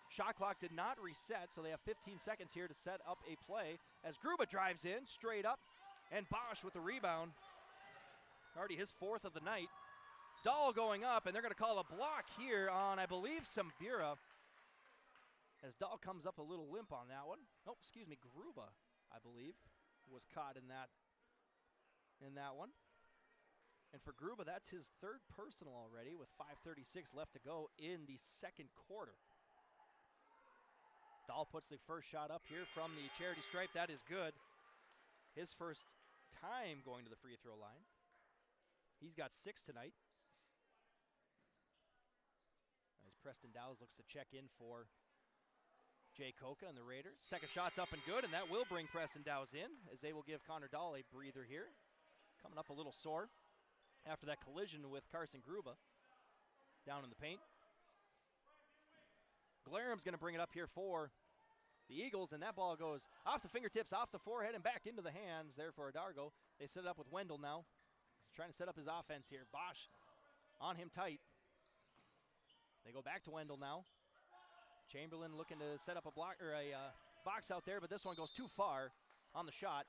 Shot clock did not reset, so they have 15 seconds here to set up a play as Gruba drives in straight up, and Bosch with the rebound. Already his 4th of the night. Dahl going up, and they're going to call a block here on, I believe, Sambura. As Dahl comes up a little limp on that one. Oh, excuse me, Gruba, I believe, was caught in that one. And for Gruba, that's his 3rd personal already with 5:36 left to go in the second quarter. Dahl puts the first shot up here from the charity stripe. That is good. his first time going to the free throw line. He's got 6 tonight. As Preston Dowes looks to check in for Jay Coca and the Raiders. Second shot's up and good, and that will bring Preston Dowes in, as they will give Connor Dahl a breather here. Coming up a little sore after that collision with Carson Gruba down in the paint. Glaram's going to bring it up here for the Eagles, and that ball goes off the fingertips, off the forehead, and back into the hands there for Adargo. They set it up with Wendell now. He's trying to set up his offense here. Bosch on him tight. They go back to Wendell now. Chamberlain looking to set up a block or a box out there, but this one goes too far on the shot.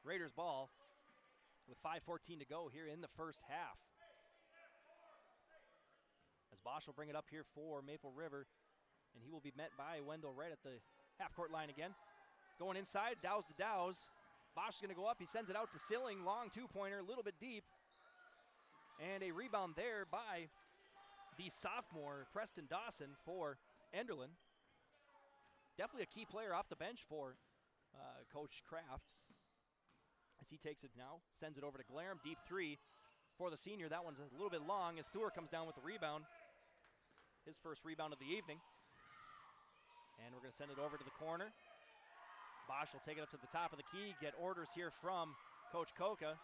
Raiders ball with 5:14 to go here in the first half. As Bosch will bring it up here for Maple River, and he will be met by Wendell right at the half-court line again. Going inside, Dowes to Dowes. Bosch is going to go up. He sends it out to Silling. Long two-pointer, a little bit deep. And a rebound there by the sophomore, Preston Dawson, for Enderlin. Definitely a key player off the bench for Coach Kraft. As he takes it now, sends it over to Glaram. Deep three for the senior. That one's a little bit long as Thur comes down with the rebound. His first rebound of the evening. And we're going to send it over to the corner. Bosch will take it up to the top of the key, get orders here from Coach Coca.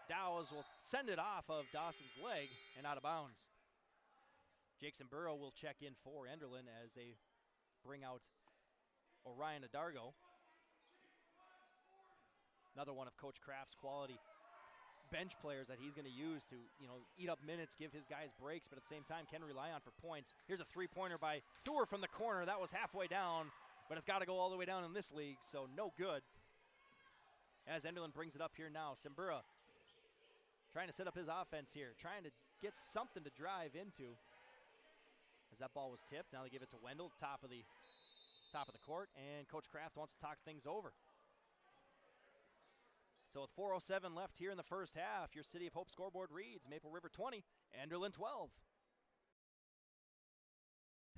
Dowes will send it off of Dawson's leg and out of bounds. Jackson Burrow will check in for Enderlin as they bring out Orion Adargo. Another one of Coach Kraft's quality bench players that he's going to use to, eat up minutes, give his guys breaks, but at the same time can rely on for points. Here's a three-pointer by Thur from the corner. That was halfway down, but it's got to go all the way down in this league, so no good. As Enderlin brings it up here now, Simbura trying to set up his offense here, trying to get something to drive into. As that ball was tipped, now they give it to Wendell, top of the court, and Coach Kraft wants to talk things over. So with 4:07 left here in the first half, your City of Hope scoreboard reads Maple River 20, Enderlin 12.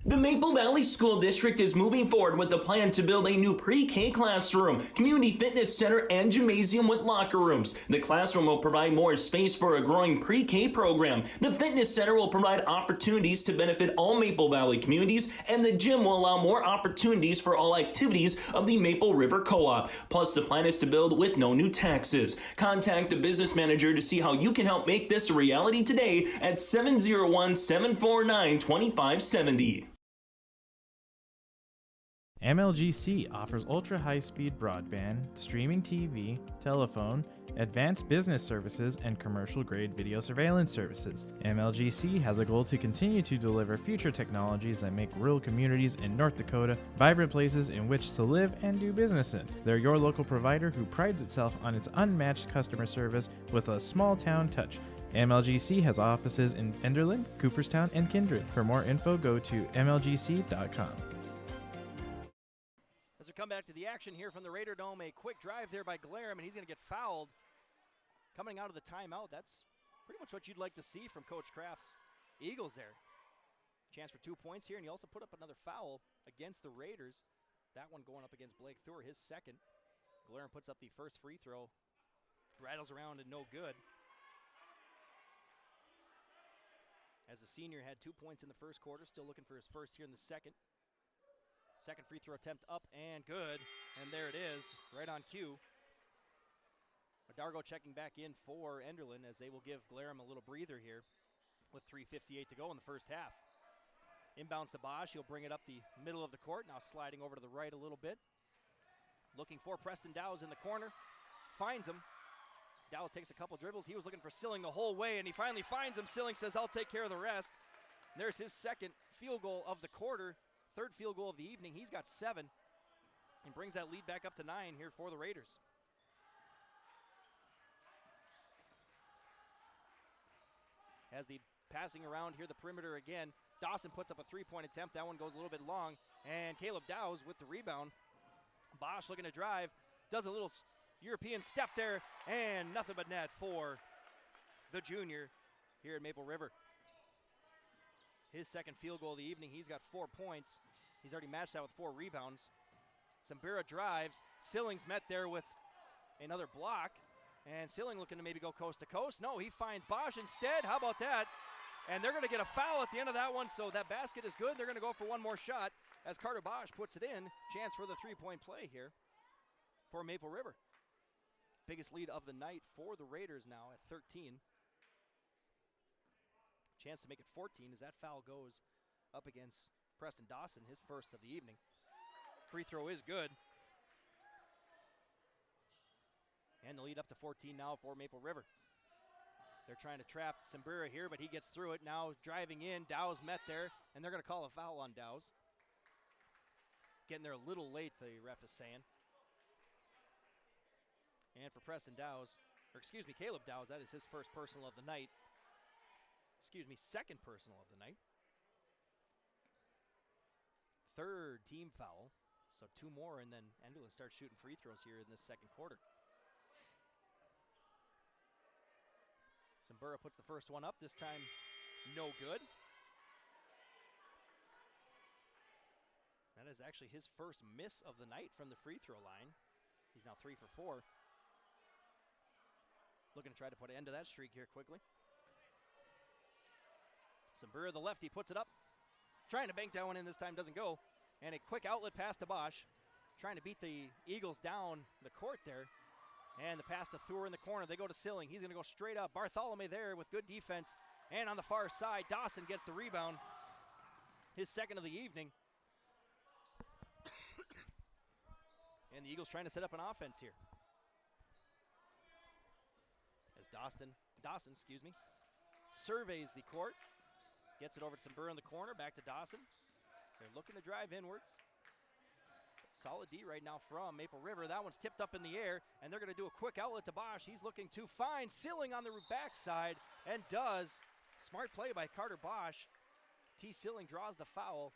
The Maple Valley School District is moving forward with the plan to build a new pre-K classroom, community fitness center, and gymnasium with locker rooms. The classroom will provide more space for a growing pre-K program. The fitness center will provide opportunities to benefit all Maple Valley communities, and the gym will allow more opportunities for all activities of the Maple River Co-op. Plus, the plan is to build with no new taxes. Contact the business manager to see how you can help make this a reality today at 701-749-2570. MLGC offers ultra-high-speed broadband, streaming TV, telephone, advanced business services, and commercial-grade video surveillance services. MLGC has a goal to continue to deliver future technologies that make rural communities in North Dakota vibrant places in which to live and do business in. They're your local provider who prides itself on its unmatched customer service with a small-town touch. MLGC has offices in Enderlin, Cooperstown, and Kindred. For more info, go to mlgc.com. As we come back to the action here from the Raider Dome, a quick drive there by Glaram, and he's going to get fouled. Coming out of the timeout, that's pretty much what you'd like to see from Coach Kraft's Eagles there. Chance for 2 points here, and he also put up another foul against the Raiders. That one going up against Blake Thur, his second. Glaram puts up the first free throw. Rattles around and no good. As the senior had 2 points in the first quarter, still looking for his first here in the second. Second free throw attempt up and good, and there it is, right on cue. Adargo checking back in for Enderlin as they will give Glaram a little breather here with 3:58 to go in the first half. Inbounds to Bosch, he'll bring it up the middle of the court, now sliding over to the right a little bit. Looking for Preston Dowes in the corner, finds him. Dowes takes a couple dribbles, he was looking for Silling the whole way, and he finally finds him. Silling says, I'll take care of the rest. And there's his second field goal of the quarter. Third field goal of the evening. He's got 7 and brings that lead back up to 9 here for the Raiders. As the passing around here, the perimeter again. Dawson puts up a three-point attempt. That one goes a little bit long. And Caleb Dowes with the rebound. Bosch looking to drive. Does a little European step there. And nothing but net for the junior here at Maple River. His second field goal of the evening. He's got 4 points. He's already matched that with 4 rebounds. Simbura drives. Silling's met there with Another block. And Silling looking to maybe go coast to coast. No, he finds Bosch instead. How about that? And they're going to get a foul at the end of that one, so that basket is good. They're going to go for one more shot as Carter Bosch puts it in. Chance for the three-point play here for Maple River. Biggest lead of the night for the Raiders now at 13. Chance to make it 14 as that foul goes up against Preston Dawson, his first of the evening. Free throw is good. And the lead up to 14 now for Maple River. They're trying to trap Simbura here, but he gets through it. Now driving in, Dow's met there, and they're going to call a foul on Dow's. Getting there a little late, the ref is saying. And for Preston Dow's, or excuse me, Caleb Dow's, that is his first personal of the night. Excuse me, second personal of the night. Third team foul. So two more, and then Enderlin starts shooting free throws here in this second quarter. Simbura puts the first one up, this time no good. That is actually his first miss of the night from the free throw line. He's now 3 for 4. Looking to try to put an end to that streak here quickly. Simbura, the lefty, puts it up. Trying to bank that one in, this time doesn't go. And a quick outlet pass to Bosch. Trying to beat the Eagles down the court there. And the pass to Thur in the corner. They go to Silling. He's going to go straight up. Bartholomew there with good defense. And on the far side, Dawson gets the rebound. His second of the evening. And the Eagles trying to set up an offense here. As Dawson, surveys the court. Gets it over to Simbura in the corner. Back to Dawson. They're looking to drive inwards. Solid D right now from Maple River. That one's tipped up in the air, and they're going to do a quick outlet to Bosch. He's looking to find Silling on the backside, and does. Smart play by Carter Bosch. T. Silling draws the foul,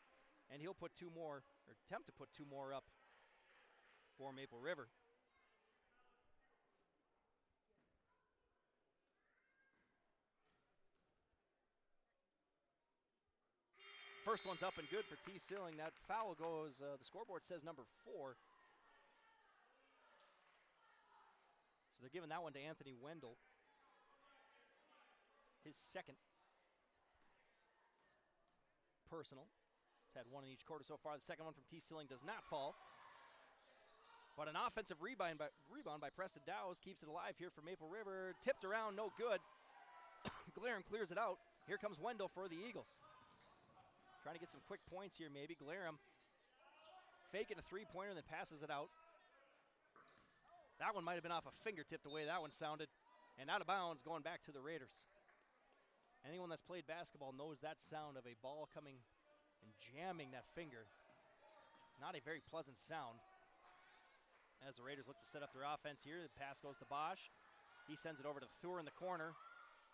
and he'll put two more, or attempt to put two more up for Maple River. First one's up and good for T. Silling. That foul goes, the scoreboard says number 4. So they're giving that one to Anthony Wendell. His second personal. He's had one in each quarter so far. The second one from T. Silling does not fall. But an offensive rebound by Preston Dow's keeps it alive here for Maple River. Tipped around, no good. Glaren clears it out. Here comes Wendell for the Eagles. Trying to get some quick points here maybe. Glarum faking a three-pointer and then passes it out. That one might have been off a fingertip the way that one sounded. And out of bounds going back to the Raiders. Anyone that's played basketball knows that sound of a ball coming and jamming that finger. Not a very pleasant sound. As the Raiders look to set up their offense here, the pass goes to Bosch. He sends it over to Thur in the corner.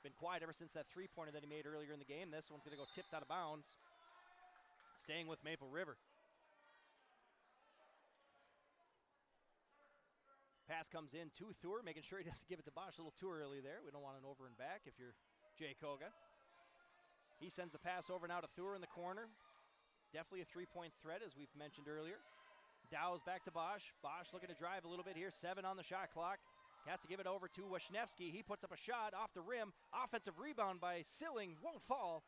Been quiet ever since that three-pointer that he made earlier in the game. This one's going to go tipped out of bounds. Staying with Maple River. Pass comes in to Thur, making sure he doesn't give it to Bosch a little too early there. We don't want an over and back if you're Jay Koga. He sends the pass over now to Thur in the corner. Definitely a three-point threat, as we've mentioned earlier. Dow's back to Bosch. Bosch looking to drive a little bit here. 7 on the shot clock. He has to give it over to Wisniewski. He puts up a shot off the rim. Offensive rebound by Silling. Won't fall.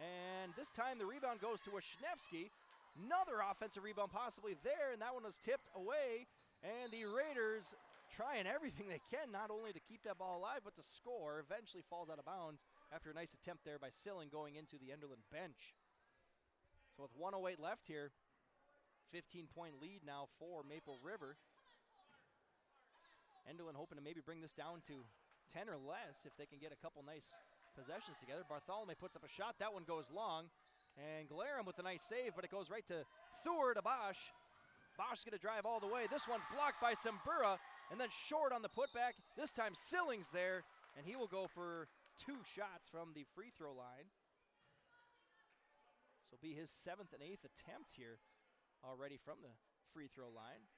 And this time the rebound goes to Wisniewski. Another offensive rebound possibly there, and that one was tipped away. And the Raiders trying everything they can, not only to keep that ball alive, but to score. Eventually falls out of bounds after a nice attempt there by Silling going into the Enderlin bench. So with 1:08 left here, 15-point lead now for Maple River. Enderlin hoping to maybe bring this down to 10 or less if they can get a couple nice possessions together. Bartholomew puts up a shot. That one goes long. And Glarum with a nice save, but it goes right to Thur to Bosch. Bosch going to drive all the way. This one's blocked by Simbura, and then short on the putback. This time Silling's there, and he will go for 2 shots from the free throw line. This will be his 7th and 8th attempt here already from the free throw line.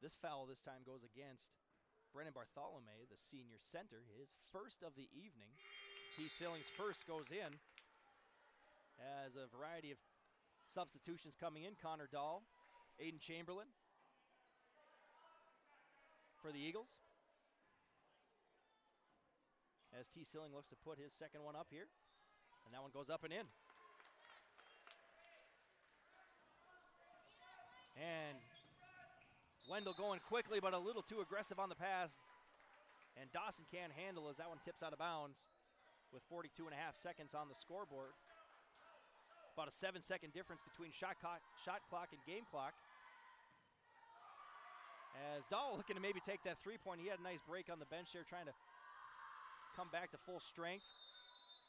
This foul this time goes against Brennan Bartholomew, the senior center, his first of the evening. T. Silling's first goes in as a variety of substitutions coming in. Connor Dahl, Aiden Chamberlain, for the Eagles. As T. Silling looks to put his second one up here. And that one goes up and in. And Wendell going quickly, but a little too aggressive on the pass. And Dawson can't handle as that one tips out of bounds with 42.5 seconds on the scoreboard. About a 7-second difference between shot clock and game clock. As Dahl looking to maybe take that three-point. He had a nice break on the bench there, trying to come back to full strength.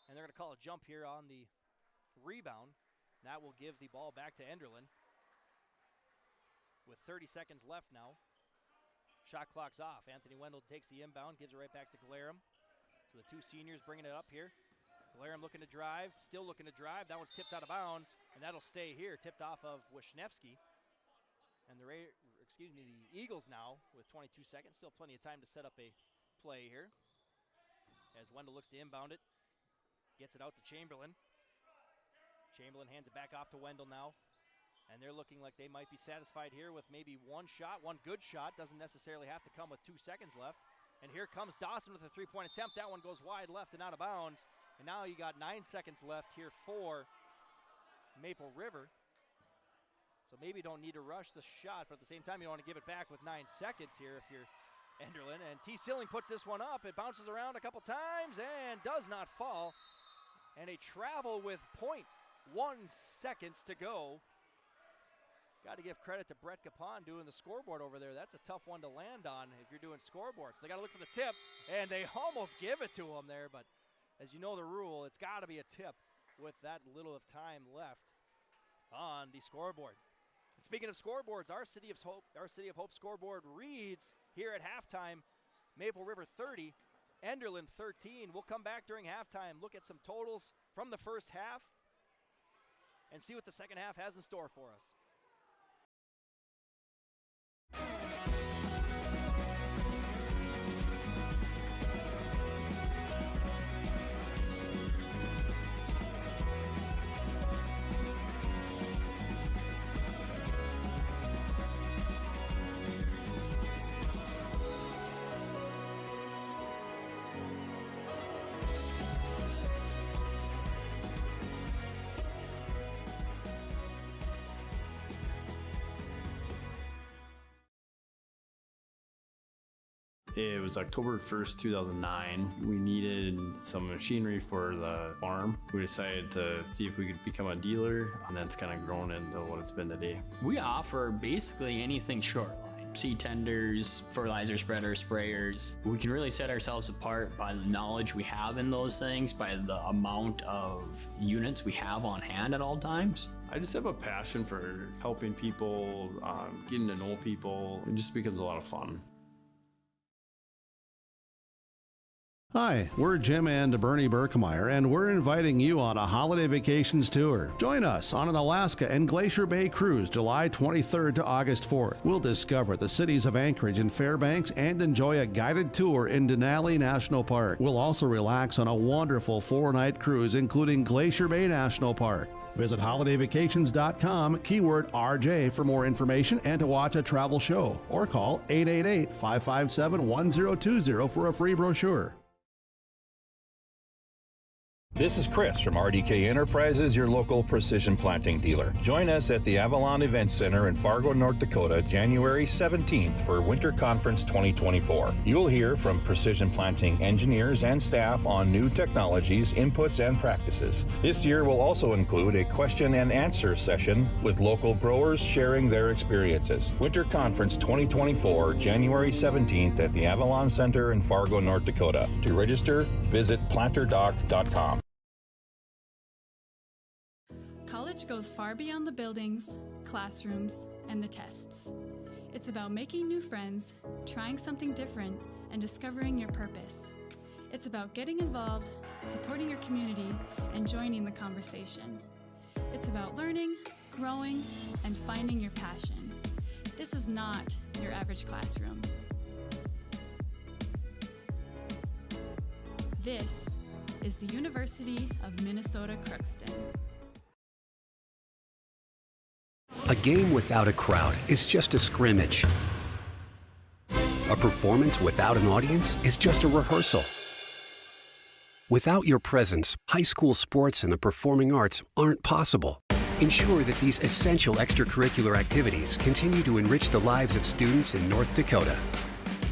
And they're going to call a jump here on the rebound. That will give the ball back to Enderlin. With 30 seconds left now. Shot clock's off. Anthony Wendell takes the inbound, gives it right back to Glarum. So the two seniors bringing it up here. Glarum looking to drive, still looking to drive. That one's tipped out of bounds, and that'll stay here, tipped off of Wisniewski. And the Eagles now with 22 seconds, still plenty of time to set up a play here. As Wendell looks to inbound it, gets it out to Chamberlain. Chamberlain hands it back off to Wendell now. And they're looking like they might be satisfied here with maybe one shot, one good shot. Doesn't necessarily have to come with 2 seconds left. And here comes Dawson with a three-point attempt. That one goes wide left and out of bounds. And now you got 9 seconds left here for Maple River. So maybe you don't need to rush the shot, but at the same time, you don't want to give it back with 9 seconds here if you're Enderlin. And T. Silling puts this one up. It bounces around a couple times and does not fall. And a travel with 0.1 seconds to go. Got to give credit to Brett Capon doing the scoreboard over there. That's a tough one to land on if you're doing scoreboards. They got to look for the tip, and they almost give it to him there. But as you know the rule, it's got to be a tip with that little of time left on the scoreboard. And speaking of scoreboards, our City of Hope scoreboard reads here at halftime: Maple River 30, Enderlin 13. We'll come back during halftime, look at some totals from the first half, and see what the second half has in store for us. It was October 1st, 2009. We needed some machinery for the farm. We decided to see if we could become a dealer, and that's kind of grown into what it's been today. We offer basically anything short line. Seed tenders, fertilizer spreaders, sprayers. We can really set ourselves apart by the knowledge we have in those things, by the amount of units we have on hand at all times. I just have a passion for helping people, getting to know people. It just becomes a lot of fun. Hi, we're Jim and Bernie Berkemeyer, and we're inviting you on a holiday vacations tour. Join us on an Alaska and Glacier Bay cruise July 23rd to August 4th. We'll discover the cities of Anchorage and Fairbanks and enjoy a guided tour in Denali National Park. We'll also relax on a wonderful 4-night cruise including Glacier Bay National Park. Visit holidayvacations.com, keyword RJ for more information and to watch a travel show, or call 888-557-1020 for a free brochure. This is Chris from RDK Enterprises, your local precision planting dealer. Join us at the Avalon Event Center in Fargo, North Dakota, January 17th for Winter Conference 2024. You'll hear from precision planting engineers and staff on new technologies, inputs, and practices. This year will also include a question and answer session with local growers sharing their experiences. Winter Conference 2024, January 17th at the Avalon Center in Fargo, North Dakota. To register, visit planterdoc.com. College goes far beyond the buildings, classrooms, and the tests. It's about making new friends, trying something different, and discovering your purpose. It's about getting involved, supporting your community, and joining the conversation. It's about learning, growing, and finding your passion. This is not your average classroom. This is the University of Minnesota Crookston. A game without a crowd is just a scrimmage. A A performance without an audience is just a rehearsal. Without your presence, high school sports and the performing arts aren't possible. Ensure that these essential extracurricular activities continue to enrich the lives of students in North Dakota.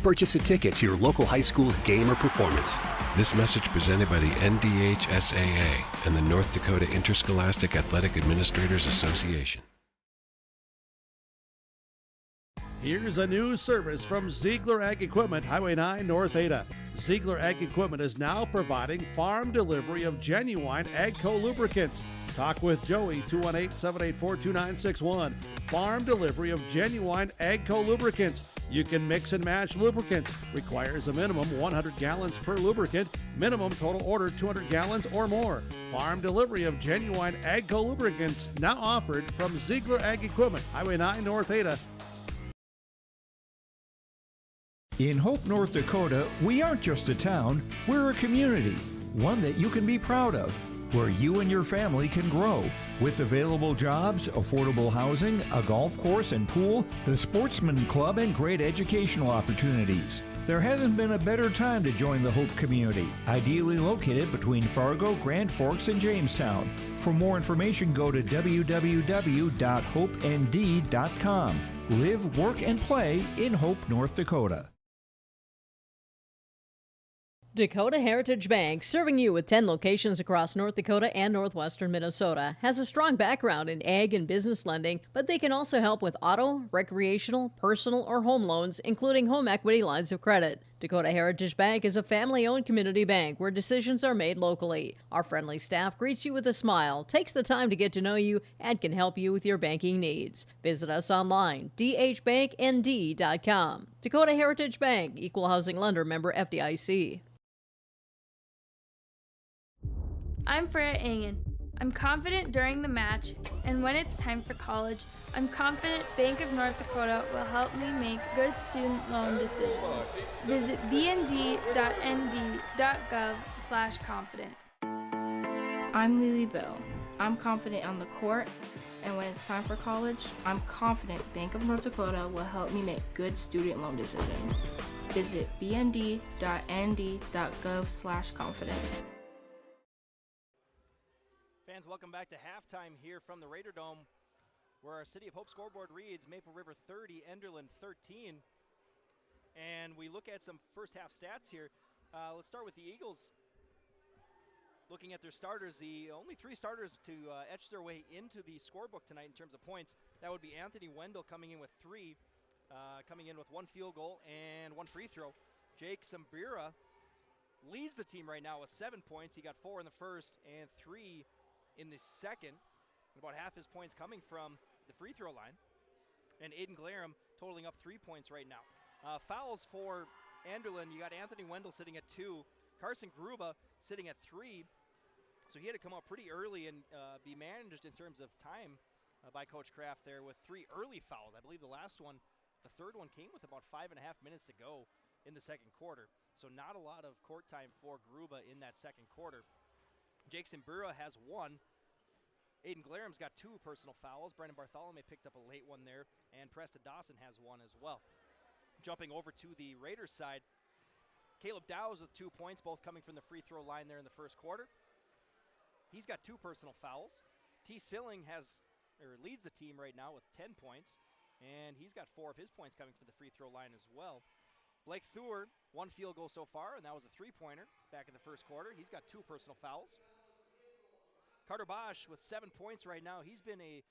Purchase a ticket to your local high school's game or performance. This message presented by the NDHSAA and the North Dakota Interscholastic Athletic Administrators Association. Here's a new service from Ziegler Ag Equipment, Highway 9, North Ada. Ziegler Ag Equipment is now providing farm delivery of genuine AGCO lubricants. Talk with Joey, 218-784-2961. Farm delivery of genuine AGCO lubricants. You can mix and match lubricants. Requires a minimum 100 gallons per lubricant. Minimum total order 200 gallons or more. Farm delivery of genuine AGCO lubricants now offered from Ziegler Ag Equipment, Highway 9, North Ada. In Hope, North Dakota, we aren't just a town, we're a community, one that you can be proud of, where you and your family can grow. With available jobs, affordable housing, a golf course and pool, the Sportsman Club, and great educational opportunities. There hasn't been a better time to join the Hope community, ideally located between Fargo, Grand Forks, and Jamestown. For more information, go to www.hopend.com. Live, work, and play in Hope, North Dakota. Dakota Heritage Bank, serving you with 10 locations across North Dakota and northwestern Minnesota, has a strong background in ag and business lending, but they can also help with auto, recreational, personal, or home loans, including home equity lines of credit. Dakota Heritage Bank is a family-owned community bank where decisions are made locally. Our friendly staff greets you with a smile, takes the time to get to know you, and can help you with your banking needs. Visit us online, dhbanknd.com. Dakota Heritage Bank, Equal Housing Lender, member FDIC. I'm Freya Engen. I'm confident during the match, and when it's time for college, I'm confident Bank of North Dakota will help me make good student loan decisions. Visit bnd.nd.gov/confident. I'm Lily Bell. I'm confident on the court, and when it's time for college, I'm confident Bank of North Dakota will help me make good student loan decisions. Visit bnd.nd.gov/confident. Fans, welcome back to halftime here from the Raider Dome, where our City of Hope scoreboard reads Maple River 30, Enderlin 13. And we look at some first half stats here. Let's start with the Eagles. Looking at their starters, the only three starters to etch their way into the scorebook tonight in terms of points, that would be Anthony Wendell coming in with 3, coming in with 1 field goal and 1 free throw. Jake Sambira leads the team right now with 7 points. He got 4 in the first and 3 in the second. About half his points coming from the free throw line. And Aiden Glarum totaling up 3 points right now. Fouls for Enderlin. You got Anthony Wendell sitting at 2. Carson Gruba sitting at 3. So he had to come out pretty early and be managed in terms of time by Coach Kraft there with 3 early fouls. I believe the last one, the third one, came with about 5.5 minutes to go in the second quarter. So not a lot of court time for Gruba in that second quarter. Jake Simbura has 1. Aiden Glarum's got 2 personal fouls. Brendan Bartholomew picked up a late one there, and Preston Dawson has 1 as well. Jumping over to the Raiders side, Caleb Dowes with 2 points, both coming from the free throw line there in the first quarter. He's got 2 personal fouls. T. Silling leads the team right now with 10 points, and he's got 4 of his points coming from the free throw line as well. Blake Thur, 1 field goal so far, and that was a 3-pointer back in the first quarter. He's got 2 personal fouls. Carter Bosch with 7 points right now. He's been a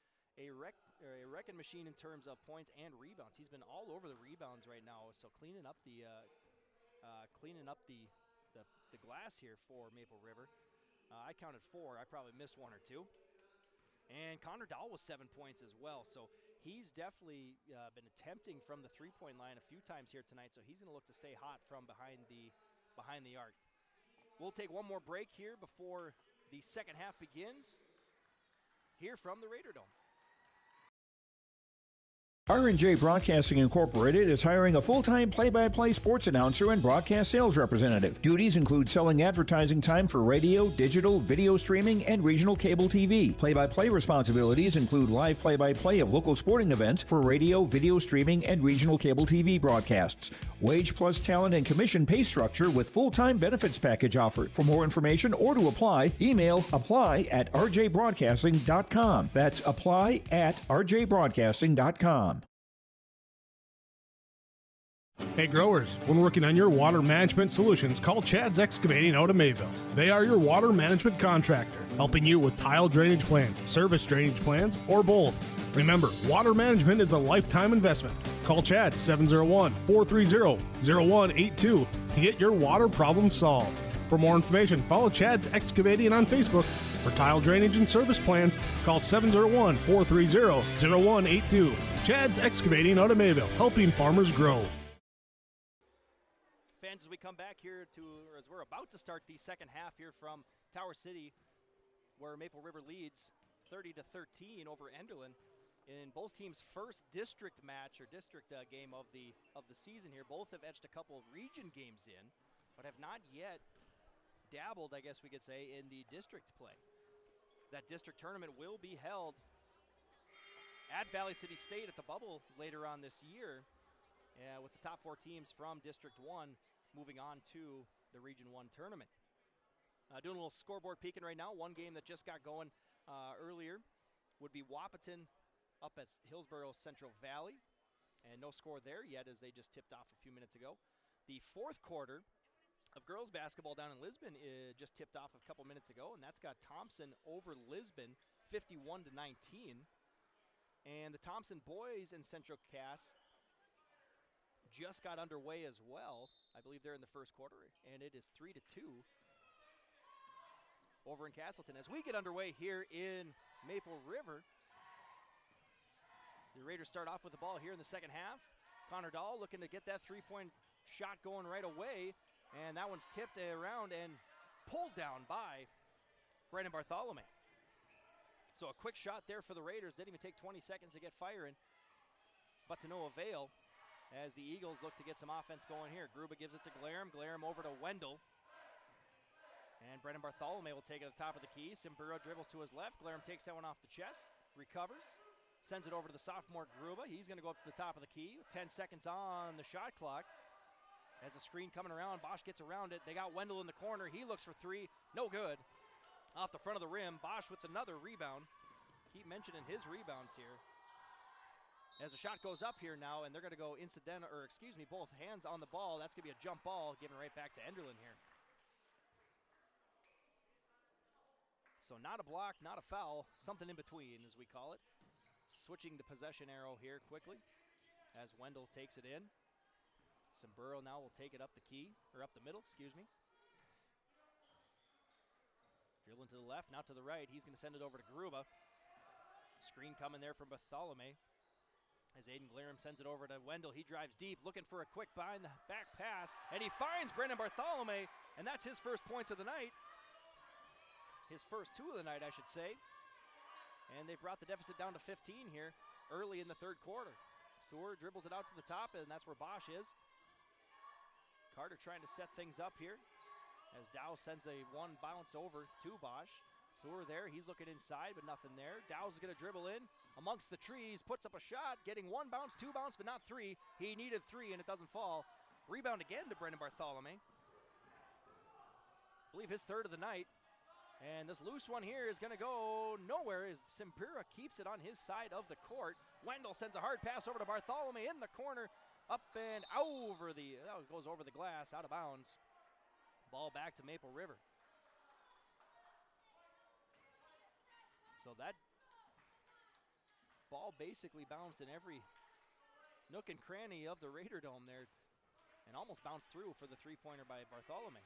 wrecking machine in terms of points and rebounds. He's been all over the rebounds right now, so cleaning up the glass here for Maple River. I counted 4. I probably missed 1 or 2. And Connor Dahl with 7 points as well. So he's definitely been attempting from the 3-point line a few times here tonight. So he's going to look to stay hot from behind the arc. We'll take one more break here before the second half begins here from the Raider Dome. R&J Broadcasting Incorporated is hiring a full-time play-by-play sports announcer and broadcast sales representative. Duties include selling advertising time for radio, digital, video streaming, and regional cable TV. Play-by-play responsibilities include live play-by-play of local sporting events for radio, video streaming, and regional cable TV broadcasts. Wage plus talent and commission pay structure with full-time benefits package offered. For more information or to apply, email apply@rjbroadcasting.com. That's apply@rjbroadcasting.com. Hey growers, when working on your water management solutions, call Chad's Excavating out of Mayville. They are your water management contractor, helping you with tile drainage plans, service drainage plans, or both. Remember, water management is a lifetime investment. Call Chad 701-430-0182 to get your water problem solved. For more information, follow Chad's Excavating on Facebook. For tile drainage and service plans, call 701-430-0182. Chad's Excavating out of Mayville, helping farmers grow. Fans, as we come back here or as we're about to start the second half here from Tower City, where Maple River leads 30-13 over Enderlin in both teams' first district match or district game of the season here. Both have edged a couple region games in, but have not yet dabbled, I guess we could say, in the district play. That district tournament will be held at Valley City State at the Bubble later on this year, with the top 4 teams from District 1 moving on to the Region 1 tournament. Doing a little scoreboard peeking right now. One game that just got going earlier would be Wahpeton up at Hillsborough Central Valley, and no score there yet as they just tipped off a few minutes ago. The fourth quarter of girls basketball down in Lisbon just tipped off a couple minutes ago, and that's got Thompson over Lisbon 51-19. And the Thompson boys in Central Cass just got underway as well. I believe they're in the first quarter, and it is 3-2 over in Castleton. As we get underway here in Maple River, the Raiders start off with the ball here in the second half. Connor Dahl looking to get that three-point shot going right away, and that one's tipped around and pulled down by Brandon Bartholomew. So a quick shot there for the Raiders. Didn't even take 20 seconds to get firing, but to no avail as the Eagles look to get some offense going here. Gruba gives it to Glarum. Glarum over to Wendell. And Brendan Bartholomew will take it at the top of the key. Simburo dribbles to his left. Glarum takes that one off the chest, recovers, sends it over to the sophomore Gruba. He's going to go up to the top of the key with 10 seconds on the shot clock. As a screen coming around, Bosch gets around it. They got Wendell in the corner. He looks for three. No good. Off the front of the rim, Bosch with another rebound. Keep mentioning his rebounds here. As the shot goes up here now, and they're going to go both hands on the ball. That's going to be a jump ball, given right back to Enderlin here. So not a block, not a foul, something in between, as we call it. Switching the possession arrow here quickly as Wendell takes it in. Simburo now will take it up the key, or up the middle, Dribbling to the left, now to the right. He's going to send it over to Gruba. Screen coming there from Bartholomew. As Aiden Glarum sends it over to Wendell, he drives deep, looking for a quick behind the back pass, and he finds Brendan Bartholomew, and that's his first points of the night. His first two of the night, I should say. And they've brought the deficit down to 15 here early in the third quarter. Thor dribbles it out to the top, and that's where Bosch is. Carter trying to set things up here as Dow sends a one bounce over to Bosch. Thor there, he's looking inside, but nothing there. Dow's going to dribble in amongst the trees, puts up a shot, getting one bounce, two bounce, but not three. He needed three, and it doesn't fall. Rebound again to Brendan Bartholomew. I believe his third of the night. And this loose one here is going to go nowhere as Simbura keeps it on his side of the court. Wendell sends a hard pass over to Bartholomew in the corner, up and over that goes over the glass, out of bounds. Ball back to Maple River. So that ball basically bounced in every nook and cranny of the Raider Dome there and almost bounced through for the three-pointer by Bartholomew.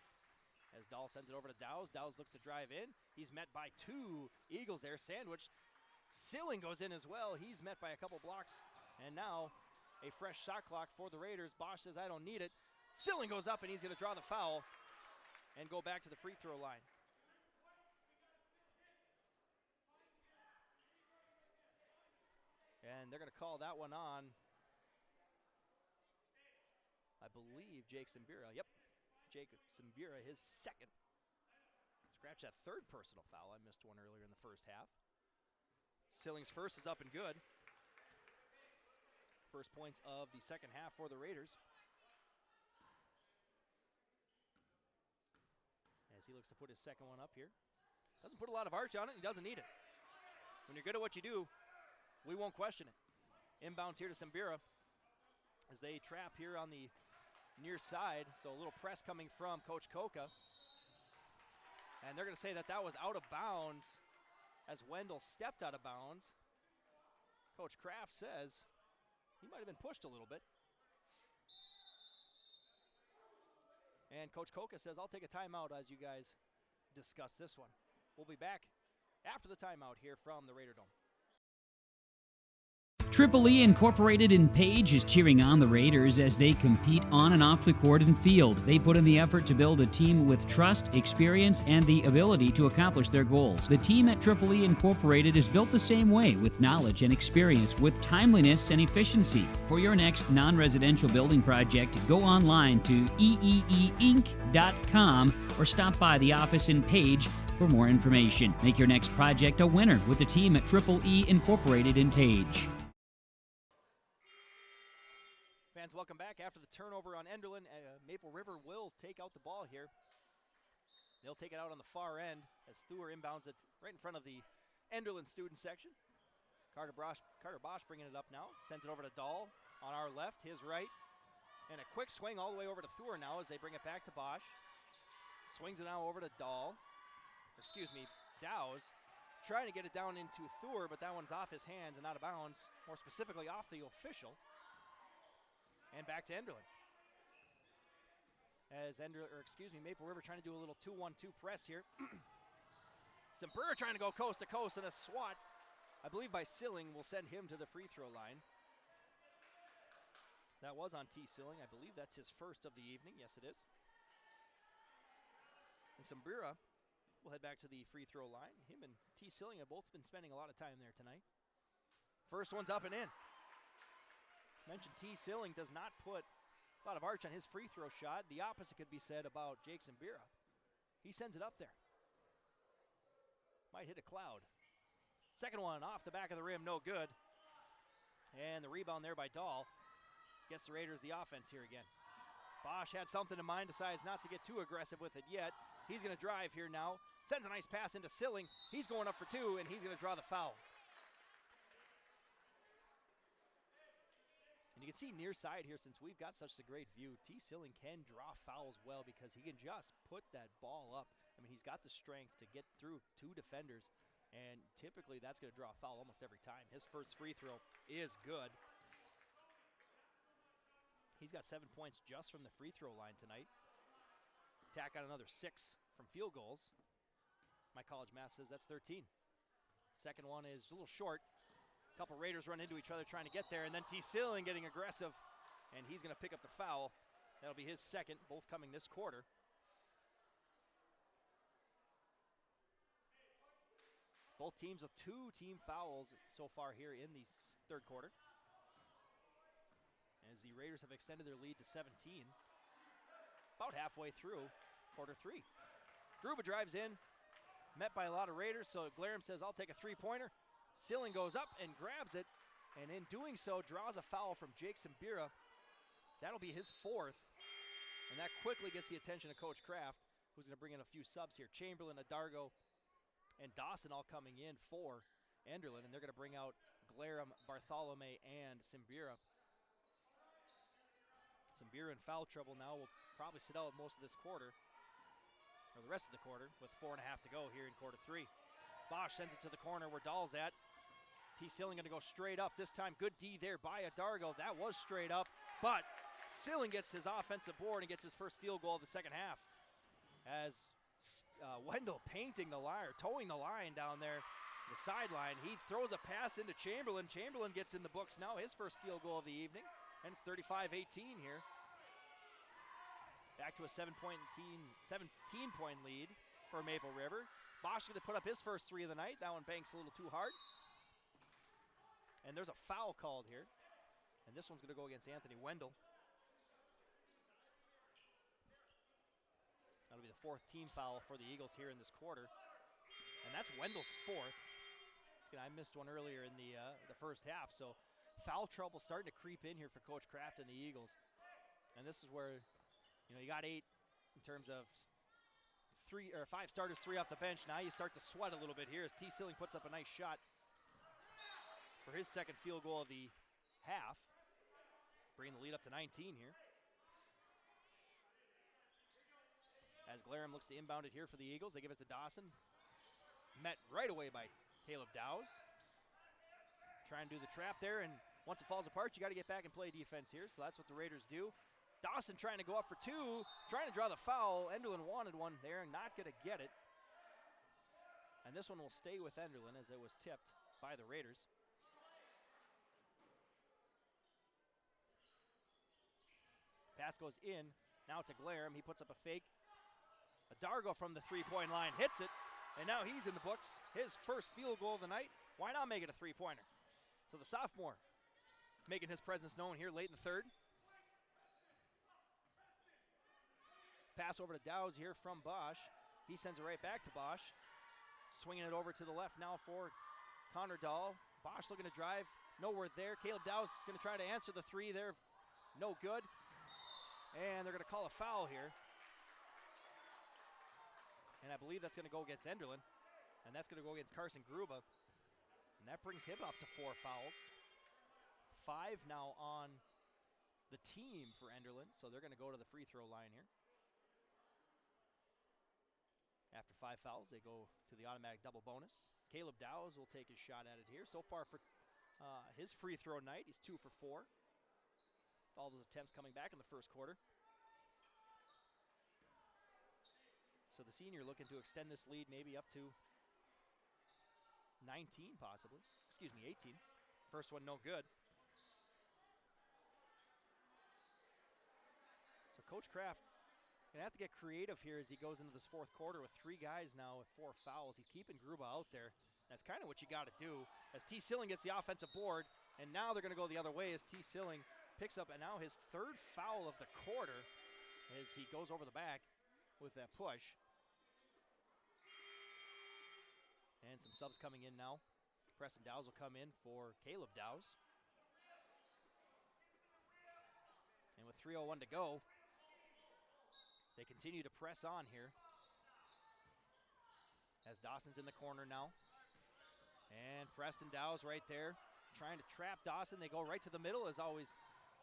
As Dahl sends it over to Dow's. Dow's looks to drive in. He's met by two Eagles there, sandwiched. Silling goes in as well. He's met by a couple blocks. And now a fresh shot clock for the Raiders. Bosch says, I don't need it. Silling goes up, and he's going to draw the foul and go back to the free throw line. And they're going to call that one on, I believe, Jake Simbira. Yep, Jake Simbira, his second. Scratch that third personal foul. I missed one earlier in the first half. Silling's first is up and good. First points of the second half for the Raiders. As he looks to put his second one up here. Doesn't put a lot of arch on it. He doesn't need it. When you're good at what you do, we won't question it. Inbounds here to Simbira as they trap here on the near side. So a little press coming from Coach Koka. And they're going to say that that was out of bounds as Wendell stepped out of bounds. Coach Kraft says he might have been pushed a little bit. And Coach Koka says, I'll take a timeout as you guys discuss this one. We'll be back after the timeout here from the Raider Dome. Triple E Incorporated in Page is cheering on the Raiders as they compete on and off the court and field. They put in the effort to build a team with trust, experience, and the ability to accomplish their goals. The team at Triple E Incorporated is built the same way, with knowledge and experience, with timeliness and efficiency. For your next non-residential building project, go online to eeeinc.com or stop by the office in Page for more information. Make your next project a winner with the team at Triple E Incorporated in Page. Fans, welcome back. After the turnover on Enderlin, Maple River will take out the ball here. They'll take it out on the far end as Thur inbounds it right in front of the Enderlin student section. Carter Bosch bringing it up now. Sends it over to Dahl on our left, his right. And a quick swing all the way over to Thur now as they bring it back to Bosch. Swings it now over to Dowes. Trying to get it down into Thur, but that one's off his hands and out of bounds. More specifically, off the official. And back to Enderlin. As Maple River trying to do a little 2-1-2 press here. Simbira trying to go coast to coast, and a swat, I believe by Silling, will send him to the free throw line. That was on T. Silling. I believe that's his first of the evening. Yes, it is. And Simbira will head back to the free throw line. Him and T. Silling have both been spending a lot of time there tonight. First one's up and in. Mentioned T. Silling does not put a lot of arch on his free throw shot. The opposite could be said about Jake Simbira. He sends it up there. Might hit a cloud. Second one off the back of the rim, no good. And the rebound there by Dahl gets the Raiders the offense here again. Bosch had something in mind, decides not to get too aggressive with it yet. He's going to drive here now. Sends a nice pass into Silling. He's going up for two, and he's going to draw the foul. And you can see near side here, since we've got such a great view, T. Silling can draw fouls well because he can just put that ball up. I mean, he's got the strength to get through two defenders, and typically that's going to draw a foul almost every time. His first free throw is good. He's got 7 points just from the free throw line tonight. Tack on another 6 from field goals. My college math says that's 13. Second one is a little short. A couple Raiders run into each other trying to get there, and then T. Silling getting aggressive, and he's going to pick up the foul. That'll be his second, both coming this quarter. Both teams with 2 team fouls so far here in the third quarter, as the Raiders have extended their lead to 17. About halfway through quarter 3. Gruba drives in, met by a lot of Raiders, so Glarum says, I'll take a three-pointer. Silling goes up and grabs it, and in doing so, draws a foul from Jake Simbira. That'll be his 4th, and that quickly gets the attention of Coach Kraft, who's going to bring in a few subs here. Chamberlain, Adargo, and Dawson all coming in for Enderlin, and they're going to bring out Glarum, Bartholome, and Simbira. Simbira in foul trouble now. Will probably sit out most of this quarter, or the rest of the quarter, with 4.5 to go here in quarter 3. Bosch sends it to the corner where Dahl's at. T. Silling going to go straight up. This time, good D there by Adargo. That was straight up, but Silling gets his offensive board and gets his first field goal of the second half. As Wendell painting the line, or towing the line down there, the sideline. He throws a pass into Chamberlain. Chamberlain gets in the books now, his first field goal of the evening. And it's 35-18 here. Back to a 17-point lead for Maple River. Bosch going to put up his first 3 of the night. That one banks a little too hard. And there's a foul called here. And this one's going to go against Anthony Wendell. That'll be the 4th team foul for the Eagles here in this quarter. And that's Wendell's 4th. I missed one earlier in the first half, so foul trouble starting to creep in here for Coach Kraft and the Eagles. And this is where, you got 8 in terms of 5 starters, 3 off the bench. Now you start to sweat a little bit here as T. Silling puts up a nice shot for his 2nd field goal of the half, bringing the lead up to 19 here. As Glarum looks to inbound it here for the Eagles, they give it to Dawson. Met right away by Caleb Dowse. Trying to do the trap there, and once it falls apart, you got to get back and play defense here, so that's what the Raiders do. Dawson trying to go up for 2, trying to draw the foul. Enderlin wanted one there, not going to get it. And this one will stay with Enderlin as it was tipped by the Raiders. Pass goes in, now to Glarum. He puts up a fake. Adargo from the 3-point line hits it, and now he's in the books. His first field goal of the night. Why not make it a 3-pointer? So the sophomore making his presence known here late in the 3rd. Pass over to Dowse here from Bosch. He sends it right back to Bosch. Swinging it over to the left now for Connor Dahl. Bosch looking to drive. Nowhere there. Caleb Dowse is going to try to answer the 3 there. No good. And they're going to call a foul here. And I believe that's going to go against Enderlin. And that's going to go against Carson Gruba. And that brings him up to 4 fouls. 5 now on the team for Enderlin. So they're going to go to the free throw line here. After 5 fouls, they go to the automatic double bonus. Caleb Dowse will take his shot at it here. So far for his free throw night, he's 2 for 4. With all those attempts coming back in the first quarter. So the senior looking to extend this lead maybe up to 19 possibly. 18. First one no good. So Coach Kraft going to have to get creative here as he goes into this 4th quarter with 3 guys now with 4 fouls. He's keeping Gruba out there. That's kind of what you got to do as T. Silling gets the offensive board, and now they're going to go the other way as T. Silling picks up and now his 3rd foul of the quarter as he goes over the back with that push. And some subs coming in now. Preston Dowse will come in for Caleb Dowse. And with 3:01 to go, they continue to press on here. As Dawson's in the corner now. And Preston Dowse right there trying to trap Dawson. They go right to the middle, as always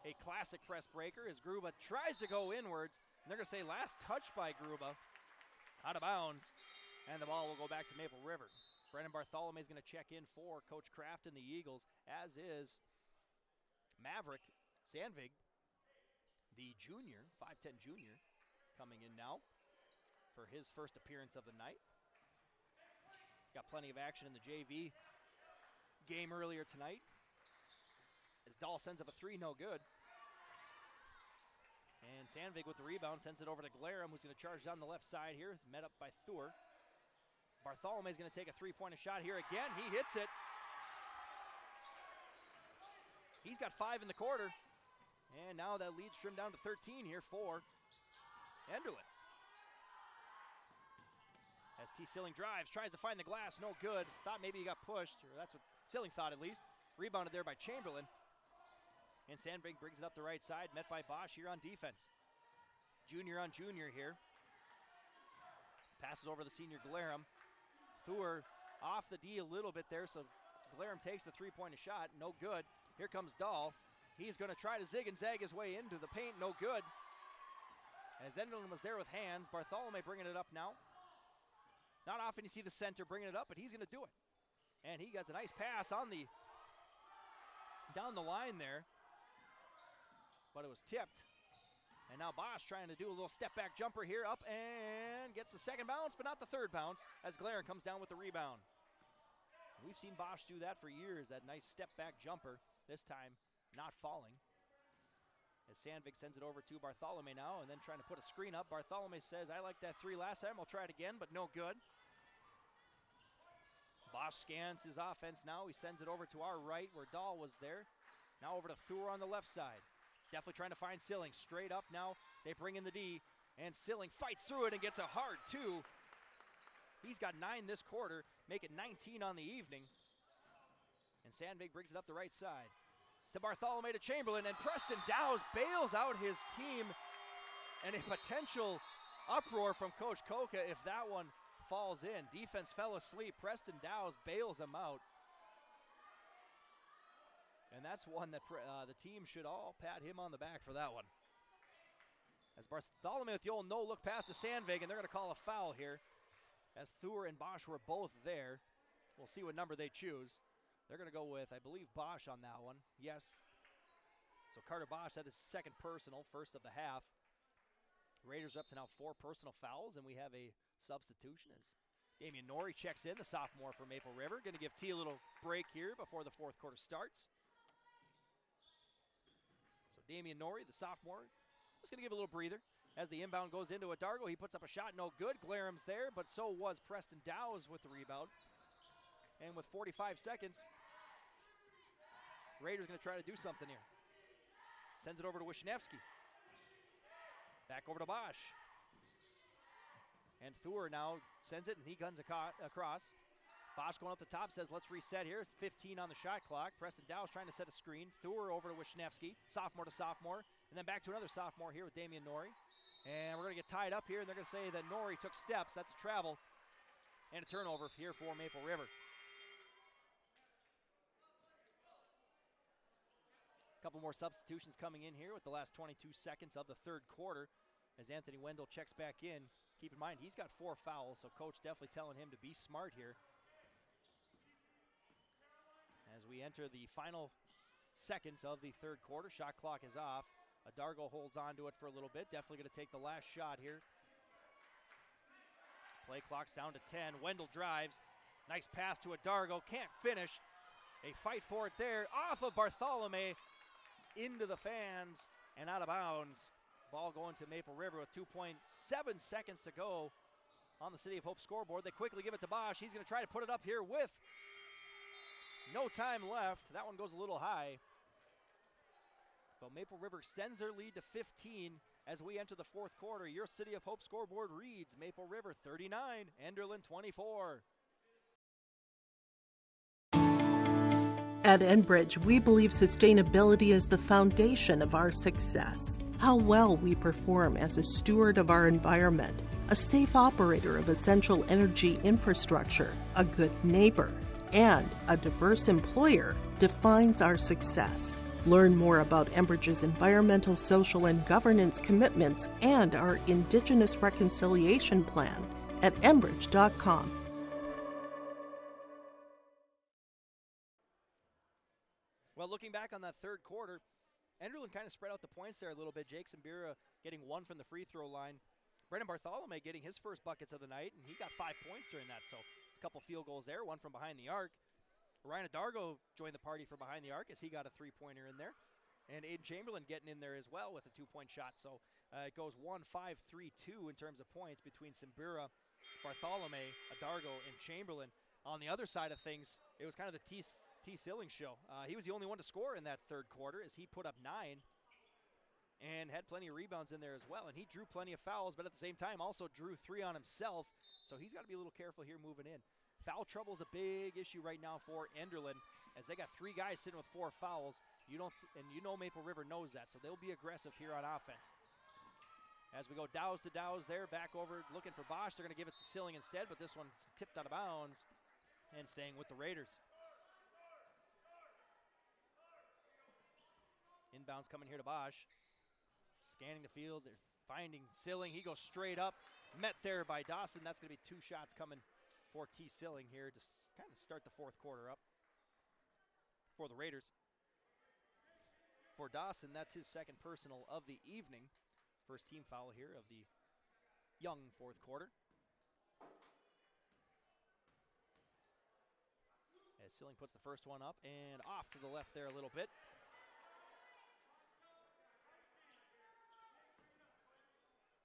a classic press breaker as Gruba tries to go inwards. And they're going to say last touch by Gruba. Out of bounds. And the ball will go back to Maple River. Brennan Bartholomew is going to check in for Coach Kraft and the Eagles, as is Maverick Sandvig, the junior, 5'10 junior, coming in now for his first appearance of the night. Got plenty of action in the JV game earlier tonight. As Dahl sends up a 3, no good. And Sandvig with the rebound sends it over to Glarum, who's going to charge down the left side here, met up by Thur. Bartholomew is going to take a 3-pointer shot here again. He hits it. He's got 5 in the quarter. And now that lead's trimmed down to 13 here for Enderlin. As T. Silling drives, tries to find the glass, no good. Thought maybe he got pushed, or that's what Silling thought at least. Rebounded there by Chamberlain. And Sandvig brings it up the right side, met by Bosch here on defense. Junior on junior here. Passes over the senior Glarum. Thur off the D a little bit there, so Glarum takes the 3-pointer shot, no good. Here comes Dahl. He's going to try to zig and zag his way into the paint, no good. As Enderlin was there with hands, Bartholomew bringing it up now. Not often you see the center bringing it up, but he's going to do it. And he gets a nice pass on the down the line there, but it was tipped. And now Bosch trying to do a little step-back jumper here, up and gets the 2nd bounce, but not the 3rd bounce, as Glarum comes down with the rebound. We've seen Bosch do that for years, that nice step-back jumper, this time not falling. As Sandvig sends it over to Bartholomew now, and then trying to put a screen up. Bartholomew says, I liked that 3 last time, I'll try it again, but no good. Bosch scans his offense now. He sends it over to our right where Dahl was there. Now over to Thur on the left side. Definitely trying to find Silling. Straight up now, they bring in the D, and Silling fights through it and gets a hard 2. He's got 9 this quarter, make it 19 on the evening. And Sandvig brings it up the right side. To Bartholomew to Chamberlain, and Preston Dowes bails out his team. And a potential uproar from Coach Koka if that one falls in. Defense fell asleep. Preston Dowes bails him out. And that's one that the team should all pat him on the back for that one. As Bartholomew with the old no-look pass to Sandvig, and they're going to call a foul here. As Thur and Bosch were both there. We'll see what number they choose. They're going to go with, I believe, Bosch on that one. Yes. So Carter Bosch, that is second personal, first of the half. Raiders are up to now 4 personal fouls, and we have a substitution as Damian Norrie checks in, the sophomore from Maple River. Going to give T a little break here before the fourth quarter starts. So Damian Norrie, the sophomore, just going to give a little breather. As the inbound goes into it, Dargo, he puts up a shot, no good. Glaram's there, but so was Preston Dowes with the rebound. And with 45 seconds, Raiders going to try to do something here. Sends it over to Wisniewski. Back over to Bosch. And Thur now sends it, and he guns across. Bosch going up the top, says, let's reset here. It's 15 on the shot clock. Preston Dowes trying to set a screen. Thur over to Wisniewski, sophomore to sophomore. And then back to another sophomore here with Damian Norrie. And we're going to get tied up here, and they're going to say that Norrie took steps. That's a travel. And a turnover here for Maple River. A couple more substitutions coming in here with the last 22 seconds of the third quarter as Anthony Wendell checks back in. Keep in mind, he's got 4 fouls, so coach definitely telling him to be smart here. As we enter the final seconds of the third quarter, shot clock is off. Adargo holds on to it for a little bit. Definitely going to take the last shot here. Play clock's down to 10. Wendell drives. Nice pass to Adargo. Can't finish. A fight for it there. Off of Bartholomew. Into the fans and out of bounds. Ball going to Maple River with 2.7 seconds to go on the City of Hope scoreboard. They quickly give it to Bosch. He's going to try to put it up here with no time left. That one goes a little high. But Maple River extends their lead to 15 as we enter the fourth quarter. Your City of Hope scoreboard reads Maple River 39, Enderlin 24. At Enbridge, we believe sustainability is the foundation of our success. How well we perform as a steward of our environment, a safe operator of essential energy infrastructure, a good neighbor, and a diverse employer defines our success. Learn more about Enbridge's environmental, social, and governance commitments and our Indigenous Reconciliation Plan at enbridge.com. Well, looking back on that third quarter, Enderlin kind of spread out the points there a little bit. Jake Sambira getting 1 from the free throw line. Brendan Bartholomew getting his first buckets of the night, and he got 5 points during that. So a couple field goals there, 1 from behind the arc. Ryan Adargo joined the party from behind the arc as he got a 3-pointer in there. And Aiden Chamberlain getting in there as well with a 2-point shot. So it goes 1-5-3-2 in terms of points between Sambira, Bartholomew, Adargo, and Chamberlain. On the other side of things, it was kind of the T. Silling show. He was the only one to score in that third quarter as he put up 9 and had plenty of rebounds in there as well. And he drew plenty of fouls, but at the same time also drew 3 on himself. So he's got to be a little careful here moving in. Foul trouble is a big issue right now for Enderlin as they got 3 guys sitting with 4 fouls. You know Maple River knows that, so they'll be aggressive here on offense. As we go Dowes to Dowes there, back over looking for Bosch. They're going to give it to Silling instead, but this one's tipped out of bounds and staying with the Raiders. Inbounds coming here to Bosch. Scanning the field, they're finding Silling. He goes straight up, met there by Dawson. That's going to be 2 shots coming for T. Silling here to kind of start the fourth quarter up for the Raiders. For Dawson, that's his second personal of the evening. First team foul here of the young fourth quarter. As Silling puts the first one up and off to the left there a little bit.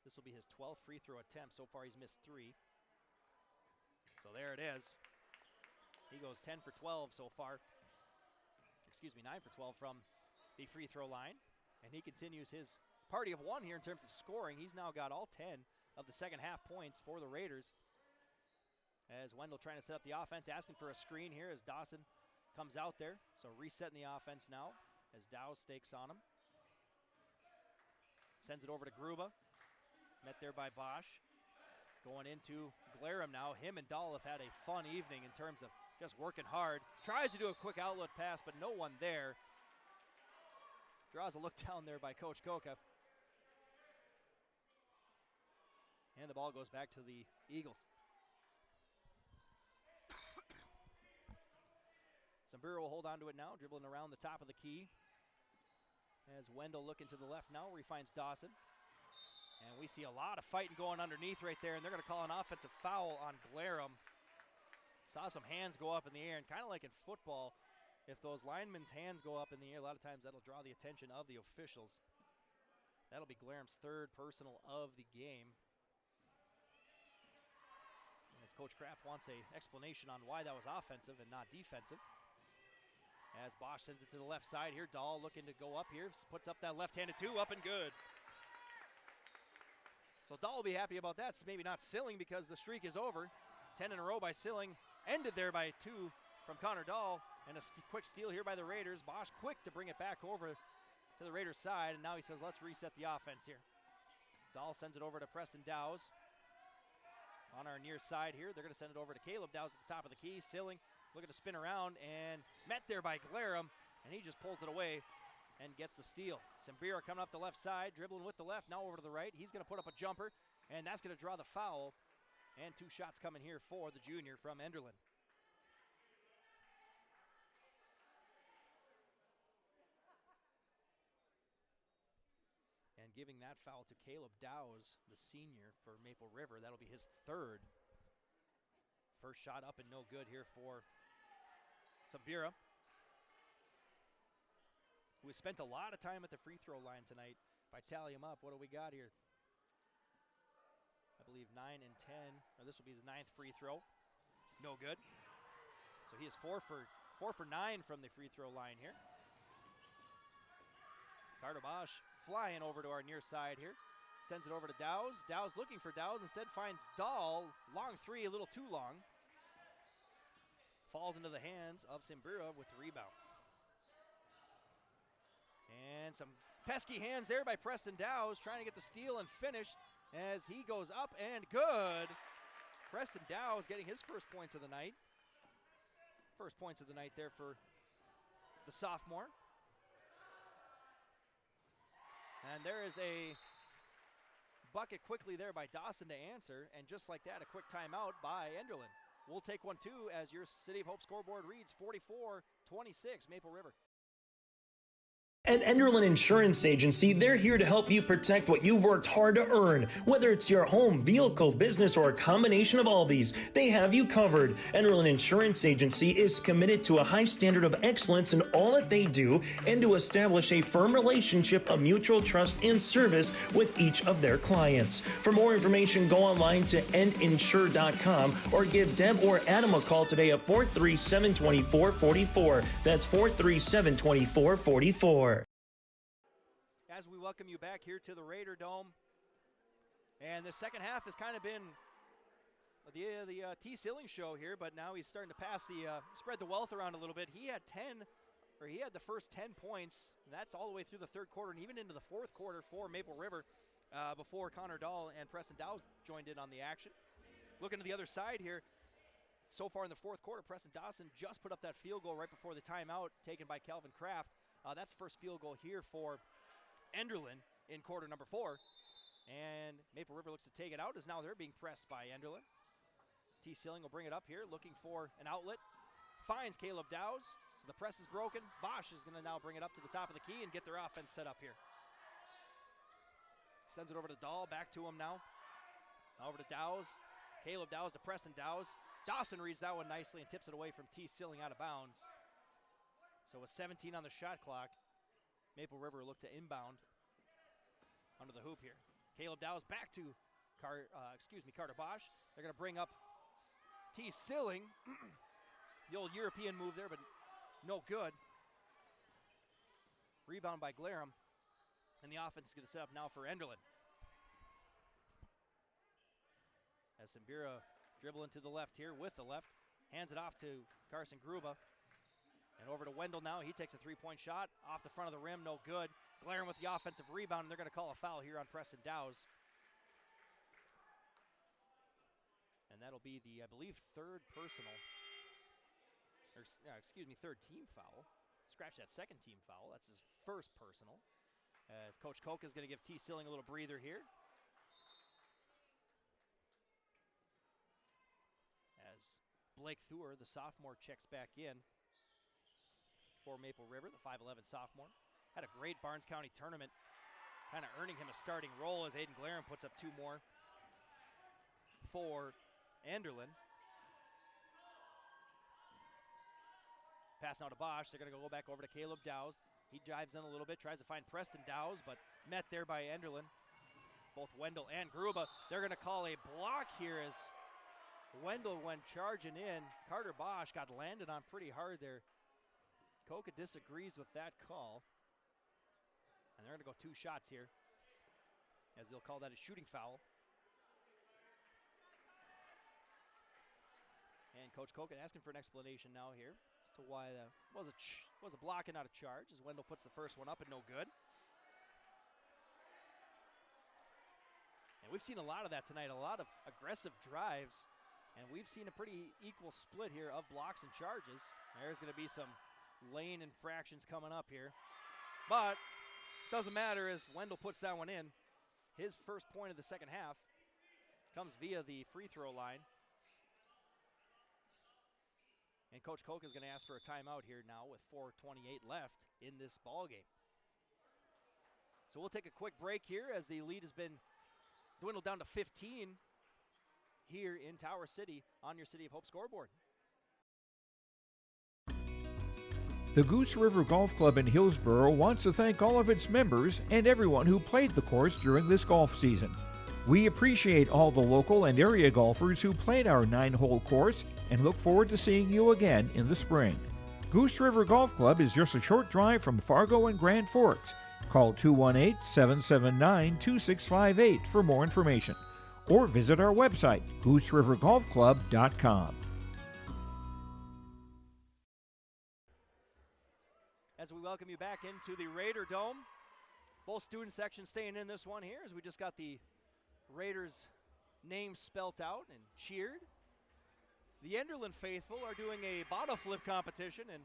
This will be his 12th free throw attempt. So far he's missed 3. So there it is. He goes 10 for 12 so far. 9 for 12 from the free throw line. And he continues his party of one here in terms of scoring. He's now got all 10 of the second half points for the Raiders. As Wendell trying to set up the offense, asking for a screen here as Dawson comes out there. So resetting the offense now as Dow stakes on him. Sends it over to Gruba. Met there by Bosch. Going into Glarum now. Him and Dahl have had a fun evening in terms of just working hard. Tries to do a quick outlet pass, but no one there. Draws a look down there by Coach Koka. And the ball goes back to the Eagles. Zambiro will hold on to it now, dribbling around the top of the key. As Wendell looking to the left now, where he finds Dawson. And we see a lot of fighting going underneath right there, and they're going to call an offensive foul on Glarum. Saw some hands go up in the air, and kind of like in football, if those linemen's hands go up in the air, a lot of times that'll draw the attention of the officials. That'll be Glarum's third personal of the game. As Coach Kraft wants an explanation on why that was offensive and not defensive. As Bosch sends it to the left side here, Dahl looking to go up here, puts up that left-handed two, up and good. So Dahl will be happy about that. It's maybe not Silling because the streak is over. 10 in a row by Silling. Ended there by 2 from Connor Dahl. And a quick steal here by the Raiders. Bosch quick to bring it back over to the Raiders' side. And now he says, let's reset the offense here. Dahl sends it over to Preston Dowes. On our near side here, they're going to send it over to Caleb Dowes at the top of the key. Silling looking to spin around and met there by Glarum. And he just pulls it away and gets the steal. Simbira coming up the left side, dribbling with the left, now over to the right. He's going to put up a jumper, and that's going to draw the foul. And 2 shots coming here for the junior from Enderlin. And giving that foul to Caleb Dowes, the senior for Maple River. That'll be his third. First shot up and no good here for Simbira, who has spent a lot of time at the free throw line tonight. If I tally him up, what do we got here? I believe 9 and 10, or this will be the 9th free throw. No good. So he is 4 for 9 from the free throw line here. Carter Bosch flying over to our near side here. Sends it over to Dowes. Dowes looking for Dowes, instead finds Dahl. Long three, a little too long. Falls into the hands of Simbira with the rebound. And some pesky hands there by Preston Dowes, trying to get the steal and finish as he goes up and good. Preston Dowes getting his first points of the night. First points of the night there for the sophomore. And there is a bucket quickly there by Dawson to answer, and just like that, a quick timeout by Enderlin. We'll take one too as your City of Hope scoreboard reads 44-26 Maple River. At Enderlin Insurance Agency, they're here to help you protect what you've worked hard to earn. Whether it's your home, vehicle, business, or a combination of all these, they have you covered. Enderlin Insurance Agency is committed to a high standard of excellence in all that they do and to establish a firm relationship of mutual trust and service with each of their clients. For more information, go online to endinsure.com or give Deb or Adam a call today at 437-2444. That's 437-2444. As we welcome you back here to the Raider Dome. And the second half has kind of been the T. Silling show here, but now he's starting to pass spread the wealth around a little bit. He had the first 10 points. That's all the way through the third quarter and even into the fourth quarter for Maple River before Connor Dahl and Preston Dowes joined in on the action. Looking to the other side here, so far in the fourth quarter, Preston Dawson just put up that field goal right before the timeout taken by Calvin Kraft. That's the first field goal here for Enderlin in quarter number 4. And Maple River looks to take it out as now they're being pressed by Enderlin. T. Silling will bring it up here, looking for an outlet. Finds Caleb Dowes, so the press is broken. Bosch is going to now bring it up to the top of the key and get their offense set up here. Sends it over to Dahl, back to him now. Over to Dowes. Caleb Dowes to Preston Dowes. Dawson reads that one nicely and tips it away from T. Silling out of bounds. So with 17 on the shot clock, Maple River look to inbound under the hoop here. Caleb Dowes back to Carter Bosch. They're going to bring up T. Silling. The old European move there, but no good. Rebound by Glarum. And the offense is going to set up now for Enderlin. As Simbira dribbling to the left here with the left. Hands it off to Carson Gruba. And over to Wendell now. He takes a three-point shot off the front of the rim. No good. Glarum with the offensive rebound, and they're going to call a foul here on Preston Dowse. And that'll be the, I believe, third personal. Or, excuse me, third team foul. Scratch that, second team foul. That's his first personal. As Coach Koch is going to give T. Silling a little breather here. As Blake Thur, the sophomore, checks back in for Maple River, the 5'11 sophomore. Had a great Barnes County tournament, kind of earning him a starting role as Aiden Glarum puts up two more for Enderlin. Pass now to Bosch. They're going to go back over to Caleb Dowse. He drives in a little bit, tries to find Preston Dowse, but met there by Enderlin. Both Wendell and Gruba. They're going to call a block here as Wendell went charging in. Carter Bosch got landed on pretty hard there. Coca disagrees with that call. And they're going to go two shots here, as they'll call that a shooting foul. And Coach Koch asking for an explanation now here as to why that was a block and not a charge, as Wendell puts the first one up and no good. And we've seen a lot of that tonight, a lot of aggressive drives, and we've seen a pretty equal split here of blocks and charges. There's going to be some lane infractions coming up here. But doesn't matter as Wendell puts that one in. His first point of the second half comes via the free throw line. And Coach Koch is going to ask for a timeout here now with 4:28 left in this ball game. So we'll take a quick break here as the lead has been dwindled down to 15 here in Tower City on your City of Hope scoreboard. The Goose River Golf Club in Hillsboro wants to thank all of its members and everyone who played the course during this golf season. We appreciate all the local and area golfers who played our 9-hole course and look forward to seeing you again in the spring. Goose River Golf Club is just a short drive from Fargo and Grand Forks. Call 218-779-2658 for more information or visit our website, gooserivergolfclub.com. As we welcome you back into the Raider Dome, both student sections staying in this one here as we just got the Raiders' name spelt out and cheered. The Enderlin faithful are doing a bottle flip competition, and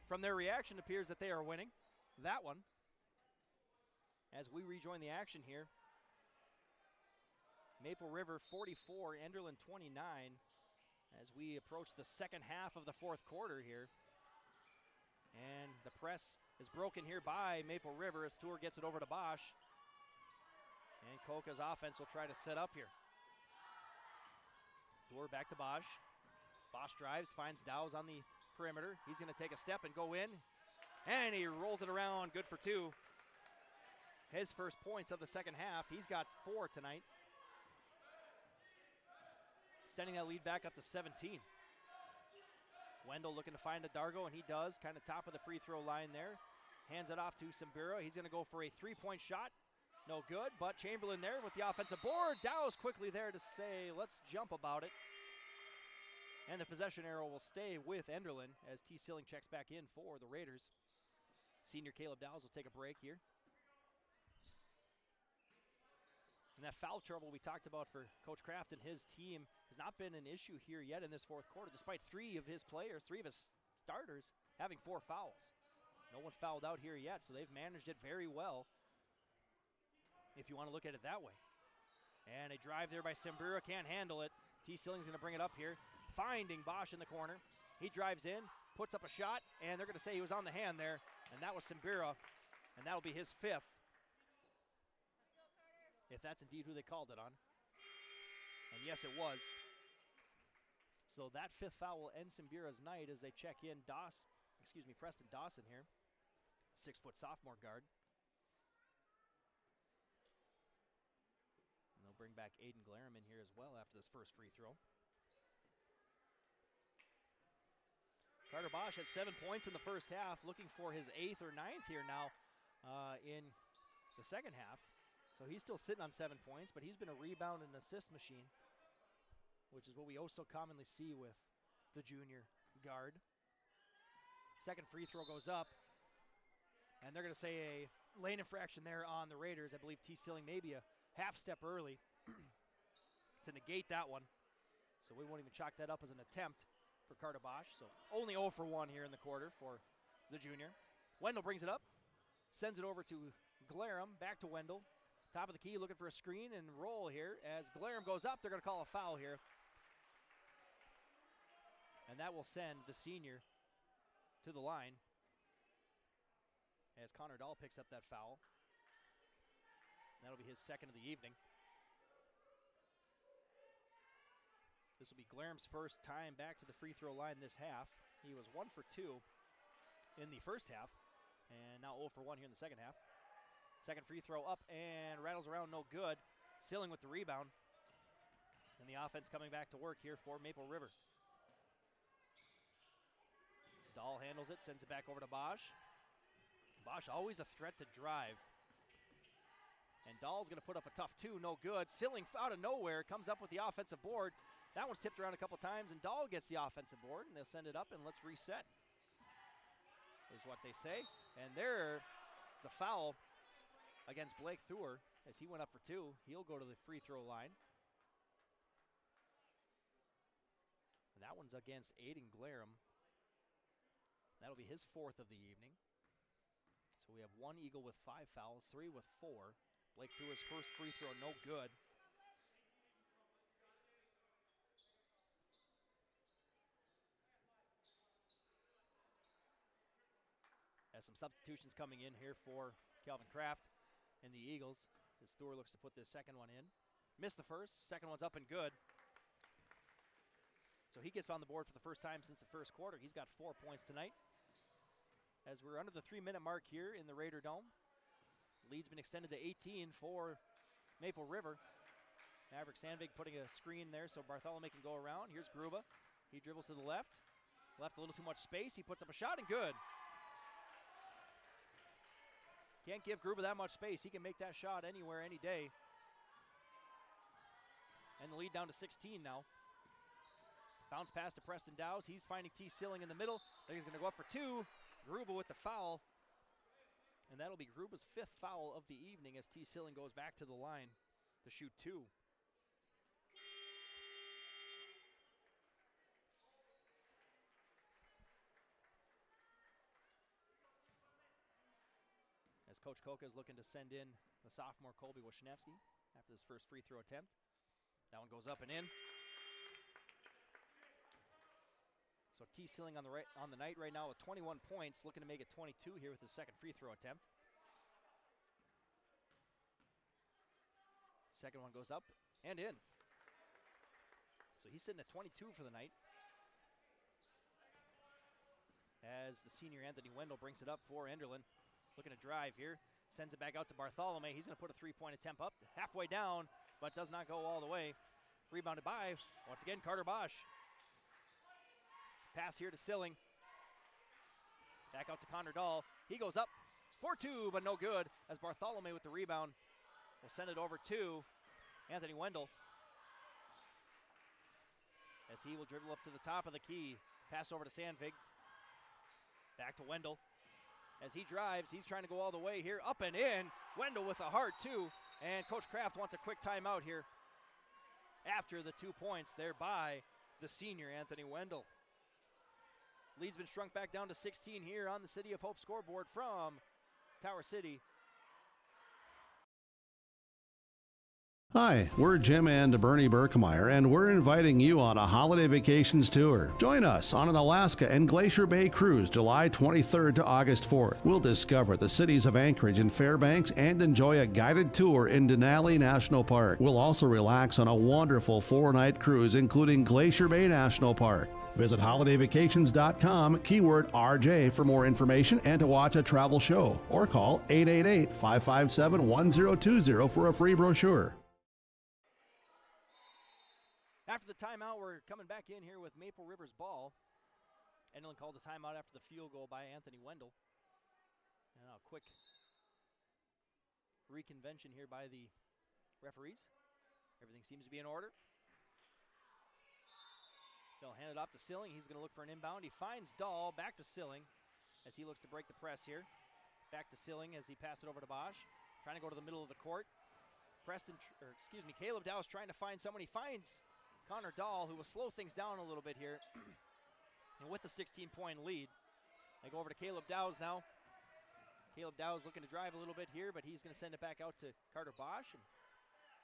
from their reaction, it appears that they are winning that one. As we rejoin the action here, Maple River 44, Enderlin 29, as we approach the second half of the fourth quarter here. And the press is broken here by Maple River as Thur gets it over to Bosch. And Koka's offense will try to set up here. Thur back to Bosch. Bosch drives, finds Dowse on the perimeter. He's going to take a step and go in. And he rolls it around, good for two. His first points of the second half. He's got 4 tonight. Extending that lead back up to 17. Wendell looking to find a Dargo, and he does, kind of top of the free throw line there. Hands it off to Simbira. He's going to go for a three-point shot. No good, but Chamberlain there with the offensive board. Dowse quickly there to say, let's jump about it. And the possession arrow will stay with Enderlin as T. Silling checks back in for the Raiders. Senior Caleb Dowse will take a break here. And that foul trouble we talked about for Coach Kraft and his team has not been an issue here yet in this fourth quarter, despite 3 of his players, 3 of his starters, having 4 fouls. No one's fouled out here yet, so they've managed it very well, if you want to look at it that way. And a drive there by Simbira, can't handle it. T. Silling's going to bring it up here, finding Bosch in the corner. He drives in, puts up a shot, and they're going to say he was on the hand there, and that was Simbira, and that'll be his 5th. If that's indeed who they called it on. And yes, it was. So that 5th foul will end Simbira's night as they check in Preston Dawson here, 6-foot sophomore guard. And they'll bring back Aiden Glarum in here as well after this first free throw. Carter Bosch had 7 points in the first half, looking for his 8th or 9th here now in the second half. So he's still sitting on 7 points, but he's been a rebound and assist machine, which is what we also commonly see with the junior guard. Second free throw goes up, and they're going to say a lane infraction there on the Raiders. I believe T. Silling maybe a half step early to negate that one. So we won't even chalk that up as an attempt for Carter Bosch. So only 0 for 1 here in the quarter for the junior. Wendell brings it up, sends it over to Glarum, back to Wendell. Top of the key, looking for a screen and roll here. As Glarum goes up, they're going to call a foul here. And that will send the senior to the line as Connor Dahl picks up that foul. That'll be his second of the evening. This will be Glarum's first time back to the free throw line this half. He was 1 for 2 in the first half, and now 0 for 1 here in the second half. Second free throw up and rattles around, no good. Silling with the rebound. And the offense coming back to work here for Maple River. Dahl handles it, sends it back over to Bosch. Bosch always a threat to drive. And Dahl's going to put up a tough 2, no good. Silling out of nowhere comes up with the offensive board. That one's tipped around a couple times, and Dahl gets the offensive board, and they'll send it up, and let's reset, is what they say. And there's a foul against Blake Thur as he went up for 2. He'll go to the free throw line. And that one's against Aiden Glarum. That'll be his 4th of the evening. So we have 1 Eagle with 5 fouls, 3 with 4. Blake Thur's first free throw, no good. As some substitutions coming in here for Calvin Kraft and the Eagles, as Thur looks to put this second one in. Missed the first, second one's up and good. So he gets on the board for the first time since the first quarter. He's got 4 points tonight. As we're under the 3-minute mark here in the Raider Dome. Lead's been extended to 18 for Maple River. Maverick Sandvig putting a screen there so Bartholomew can go around. Here's Gruba. He dribbles to the left. Left a little too much space. He puts up a shot and good. Can't give Gruba that much space. He can make that shot anywhere, any day. And the lead down to 16 now. Bounce pass to Preston Dowse. He's finding T. Silling in the middle. Then he's going to go up for 2. Gruba with the foul. And that'll be Gruba's 5th foul of the evening as T. Silling goes back to the line to shoot 2. As Coach Koka is looking to send in the sophomore Colby Wisniewski after his first free throw attempt. That one goes up and in. So T. Silling on the night right now with 21 points, looking to make it 22 here with his second free throw attempt. Second one goes up and in. So he's sitting at 22 for the night. As the senior Anthony Wendell brings it up for Enderlin. Looking to drive here, sends it back out to Bartholomew. He's going to put a 3-point attempt up, halfway down, but does not go all the way. Rebounded by, once again, Carter Bosch. Pass here to Silling. Back out to Connor Dahl. He goes up for 2, but no good, as Bartholomew with the rebound will send it over to Anthony Wendell. As he will dribble up to the top of the key. Pass over to Sandvig. Back to Wendell. As he drives, he's trying to go all the way here, up and in. Wendell with a heart, too. And Coach Kraft wants a quick timeout here after the 2 points there by the senior Anthony Wendell. Lead's been shrunk back down to 16 here on the City of Hope scoreboard from Tower City. Hi, we're Jim and Bernie Berkemeyer, and we're inviting you on a holiday vacations tour. Join us on an Alaska and Glacier Bay cruise July 23rd to August 4th. We'll discover the cities of Anchorage and Fairbanks and enjoy a guided tour in Denali National Park. We'll also relax on a wonderful 4-night cruise including Glacier Bay National Park. Visit holidayvacations.com, keyword RJ for more information and to watch a travel show, or call 888-557-1020 for a free brochure. After the timeout, we're coming back in here with Maple River's ball Enderlin called a timeout after the field goal by Anthony Wendell. And a quick reconvention here by the referees. Everything seems to be in order. They'll hand it off to Silling. He's going to look for an inbound. He finds Dahl. Back to Silling as he looks to break the press here. Back to Silling as he passed it over to Bosch. Trying to go to the middle of the court. Caleb Dow is trying to find someone. He finds Connor Dahl, who will slow things down a little bit here. And with a 16-point lead, they go over to Caleb Dow's now. Caleb Dow is looking to drive a little bit here, but he's going to send it back out to Carter Bosch. And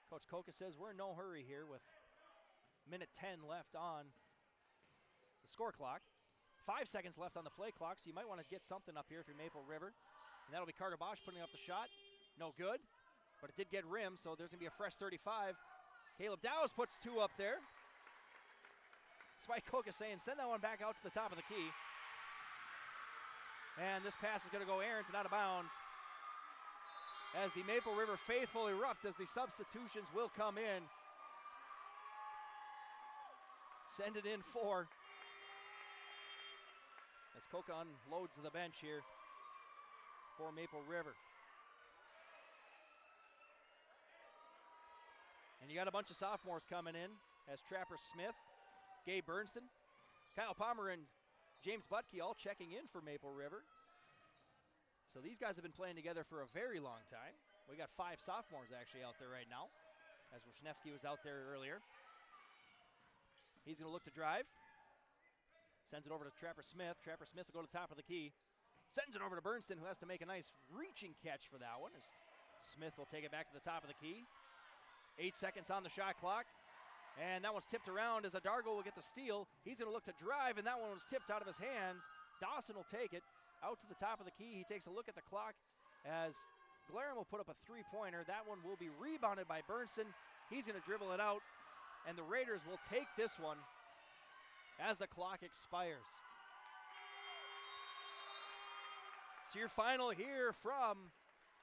Coach Koka says we're in no hurry here with minute 10 left on the score clock. 5 seconds left on the play clock, so you might want to get something up here if you're Maple River. And that'll be Carter Bosch putting up the shot. No good, but it did get rimmed, so there's going to be a fresh 35. Caleb Dow's puts 2 up there. Spike Koka saying send that one back out to the top of the key. And this pass is going to go errant and out of bounds as the Maple River faithful erupt as the substitutions will come in. Send it in 4. As Koka unloads the bench here for Maple River. And you got a bunch of sophomores coming in as Trapper Smith, Gabe Bernston, Kyle Palmer, and James Butke all checking in for Maple River. So these guys have been playing together for a very long time. We got 5 sophomores actually out there right now, as Wisniewski was out there earlier. He's going to look to drive. Sends it over to Trapper Smith. Trapper Smith will go to the top of the key. Sends it over to Bernston, who has to make a nice reaching catch for that one, as Smith will take it back to the top of the key. 8 seconds on the shot clock. And that one's tipped around as Adargo will get the steal. He's going to look to drive, and that one was tipped out of his hands. Dawson will take it out to the top of the key. He takes a look at the clock as Glarum will put up a 3-pointer. That one will be rebounded by Bernston. He's going to dribble it out, and the Raiders will take this one as the clock expires. So your final here from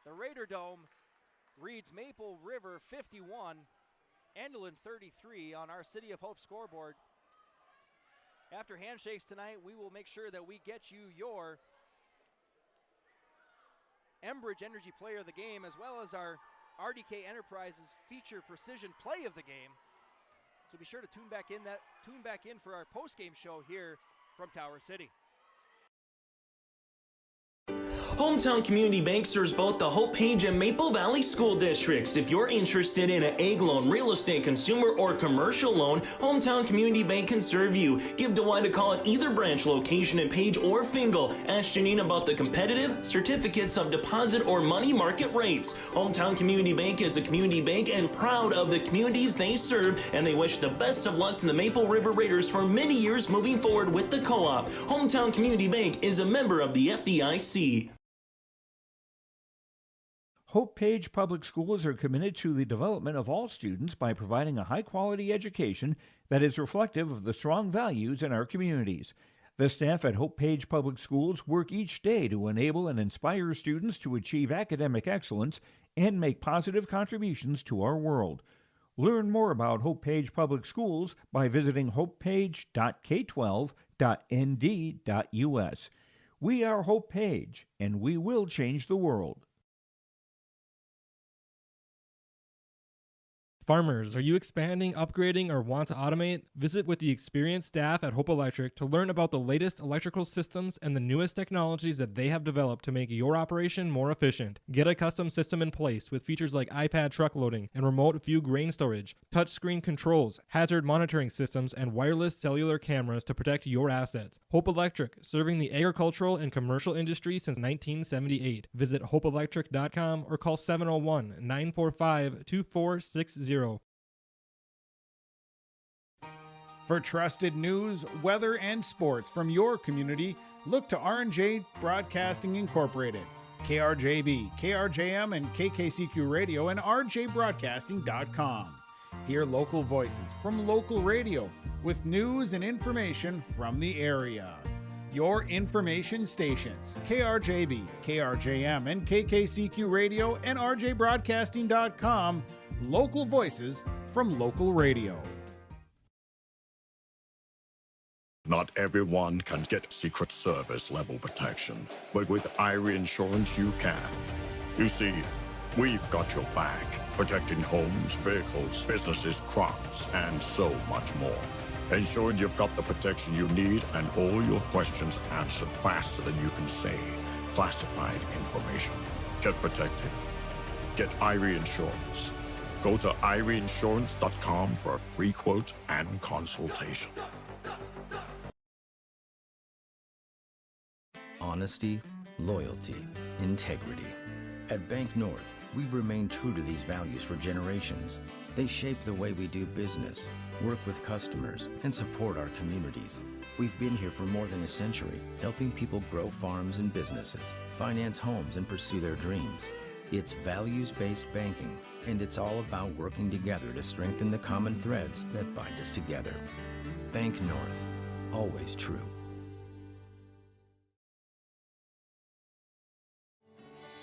the Raider Dome reads Maple River 51, Enderlin 33 on our City of Hope scoreboard. After handshakes tonight, we will make sure that we get you your Enbridge Energy Player of the Game, as well as our RDK Enterprises feature precision play of the game. So be sure to tune back in for our post-game show here from Tower City. Hometown Community Bank serves both the Hope Page and Maple Valley school districts. If you're interested in an ag loan, real estate, consumer, or commercial loan, Hometown Community Bank can serve you. Give DeWitt a call at either branch location in Page or Fingal. Ask Janine about the competitive certificates of deposit or money market rates. Hometown Community Bank is a community bank and proud of the communities they serve, and they wish the best of luck to the Maple River Raiders for many years moving forward with the co-op. Hometown Community Bank is a member of the FDIC. Hope Page Public Schools are committed to the development of all students by providing a high-quality education that is reflective of the strong values in our communities. The staff at Hope Page Public Schools work each day to enable and inspire students to achieve academic excellence and make positive contributions to our world. Learn more about Hope Page Public Schools by visiting hopepage.k12.nd.us. We are Hope Page, and we will change the world. Farmers, are you expanding, upgrading, or want to automate? Visit with the experienced staff at Hope Electric to learn about the latest electrical systems and the newest technologies that they have developed to make your operation more efficient. Get a custom system in place with features like iPad truck loading and remote view grain storage, touchscreen controls, hazard monitoring systems, and wireless cellular cameras to protect your assets. Hope Electric, serving the agricultural and commercial industry since 1978. Visit hopeelectric.com or call 701-945-2460. For trusted news, weather, and sports from your community, look to R&J Broadcasting Incorporated, KRJB, KRJM, and KKCQ Radio, and rjbroadcasting.com. Hear local voices from local radio with news and information from the area. Your information stations, KRJB, KRJM, and KKCQ Radio, and rjbroadcasting.com. Local voices from local radio. Not everyone can get Secret Service level protection, but with Irie Insurance you can. You see, we've got your back, protecting homes, vehicles, businesses, crops, and so much more. Ensuring you've got the protection you need and all your questions answered faster than you can say classified information. Get protected. Get Irie Insurance. Go to IrieInsurance.com for a free quote and consultation. Honesty, loyalty, integrity. At Bank North, we've remained true to these values for generations. They shape the way we do business, work with customers, and support our communities. We've been here for more than a century, helping people grow farms and businesses, finance homes, and pursue their dreams. It's values-based banking, and it's all about working together to strengthen the common threads that bind us together. Bank North, always true.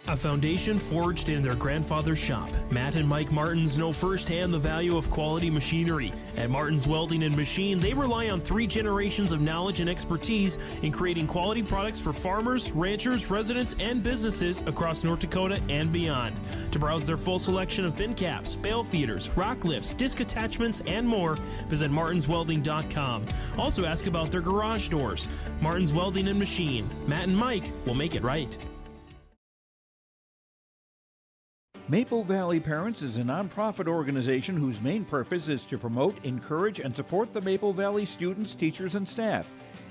A foundation forged in their grandfather's shop. Matt and Mike Martins know firsthand the value of quality machinery. At Martins Welding and Machine, they rely on 3 generations of knowledge and expertise in creating quality products for farmers, ranchers, residents, and businesses across North Dakota and beyond. To browse their full selection of bin caps, bale feeders, rock lifts, disc attachments, and more, visit martinswelding.com. Also ask about their garage doors. Martins Welding and Machine. Matt and Mike will make it right. Maple Valley Parents is a nonprofit organization whose main purpose is to promote, encourage, and support the Maple Valley students, teachers, and staff.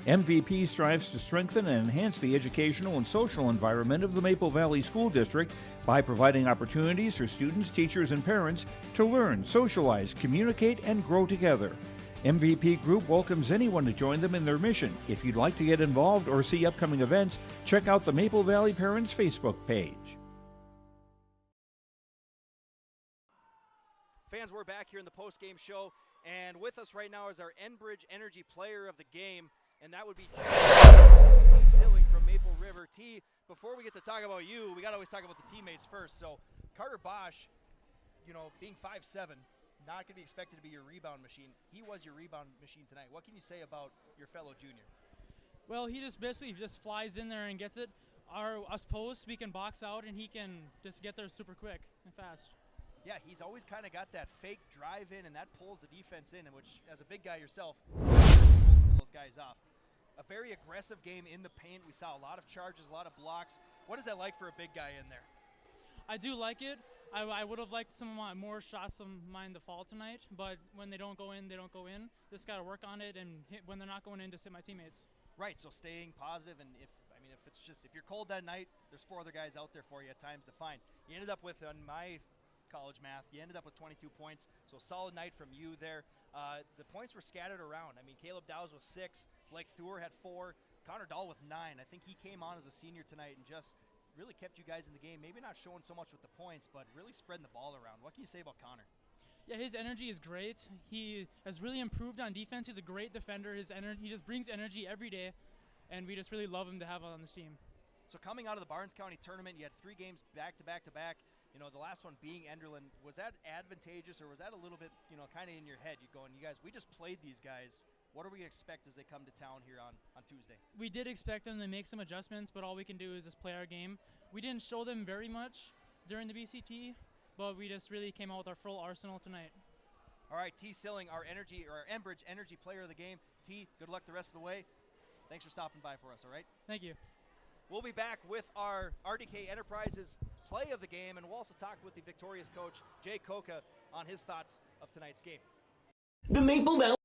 MVP strives to strengthen and enhance the educational and social environment of the Maple Valley School District by providing opportunities for students, teachers, and parents to learn, socialize, communicate, and grow together. MVP Group welcomes anyone to join them in their mission. If you'd like to get involved or see upcoming events, check out the Maple Valley Parents Facebook page. Fans, we're back here in the post-game show, and with us right now is our Enbridge Energy Player of the Game, and that would be T. Silling from Maple River. T, before we get to talk about you, we got to always talk about the teammates first. So Carter Bosch, being 5'7", not going to be expected to be your rebound machine. He was your rebound machine tonight. What can you say about your fellow junior? Well, he just basically flies in there and gets it. Us posts, we can box out, and he can just get there super quick and fast. Yeah, he's always kind of got that fake drive in, and that pulls the defense in, which, as a big guy yourself, pulls some of those guys off. A very aggressive game in the paint. We saw a lot of charges, a lot of blocks. What is that like for a big guy in there? I do like it. I would have liked some more shots of mine to fall tonight, but when they don't go in, they don't go in. Just got to work on it, and when they're not going in, just hit my teammates. Right, so staying positive, and if you're cold that night, there's 4 other guys out there for you at times to find. You ended up with, on my college math, you ended up with 22 points, so a solid night from you there. The points were scattered around. Caleb Dowes was 6, Blake Thur had 4, Connor Dahl with 9. I think he came on as a senior tonight and just really kept you guys in the game, maybe not showing so much with the points, but really spreading the ball around. What can you say about Connor? Yeah, his energy is great. He has really improved on defense. He's a great defender. He just brings energy every day, and we just really love him to have on this team. So coming out of the Barnes County tournament, you had 3 games back-to-back-to-back. The last one being Enderlin. Was that advantageous, or was that a little bit, kind of in your head? You're going, you guys, we just played these guys. What are we going to expect as they come to town here on Tuesday? We did expect them to make some adjustments, but all we can do is just play our game. We didn't show them very much during the BCT, but we just really came out with our full arsenal tonight. All right, T. Silling, our Enbridge Energy Player of the Game. T, good luck the rest of the way. Thanks for stopping by for us, all right? Thank you. We'll be back with our RDK Enterprises Play of the Game, and we'll also talk with the victorious coach, Jay Koka, on his thoughts of tonight's game. The Maple Valley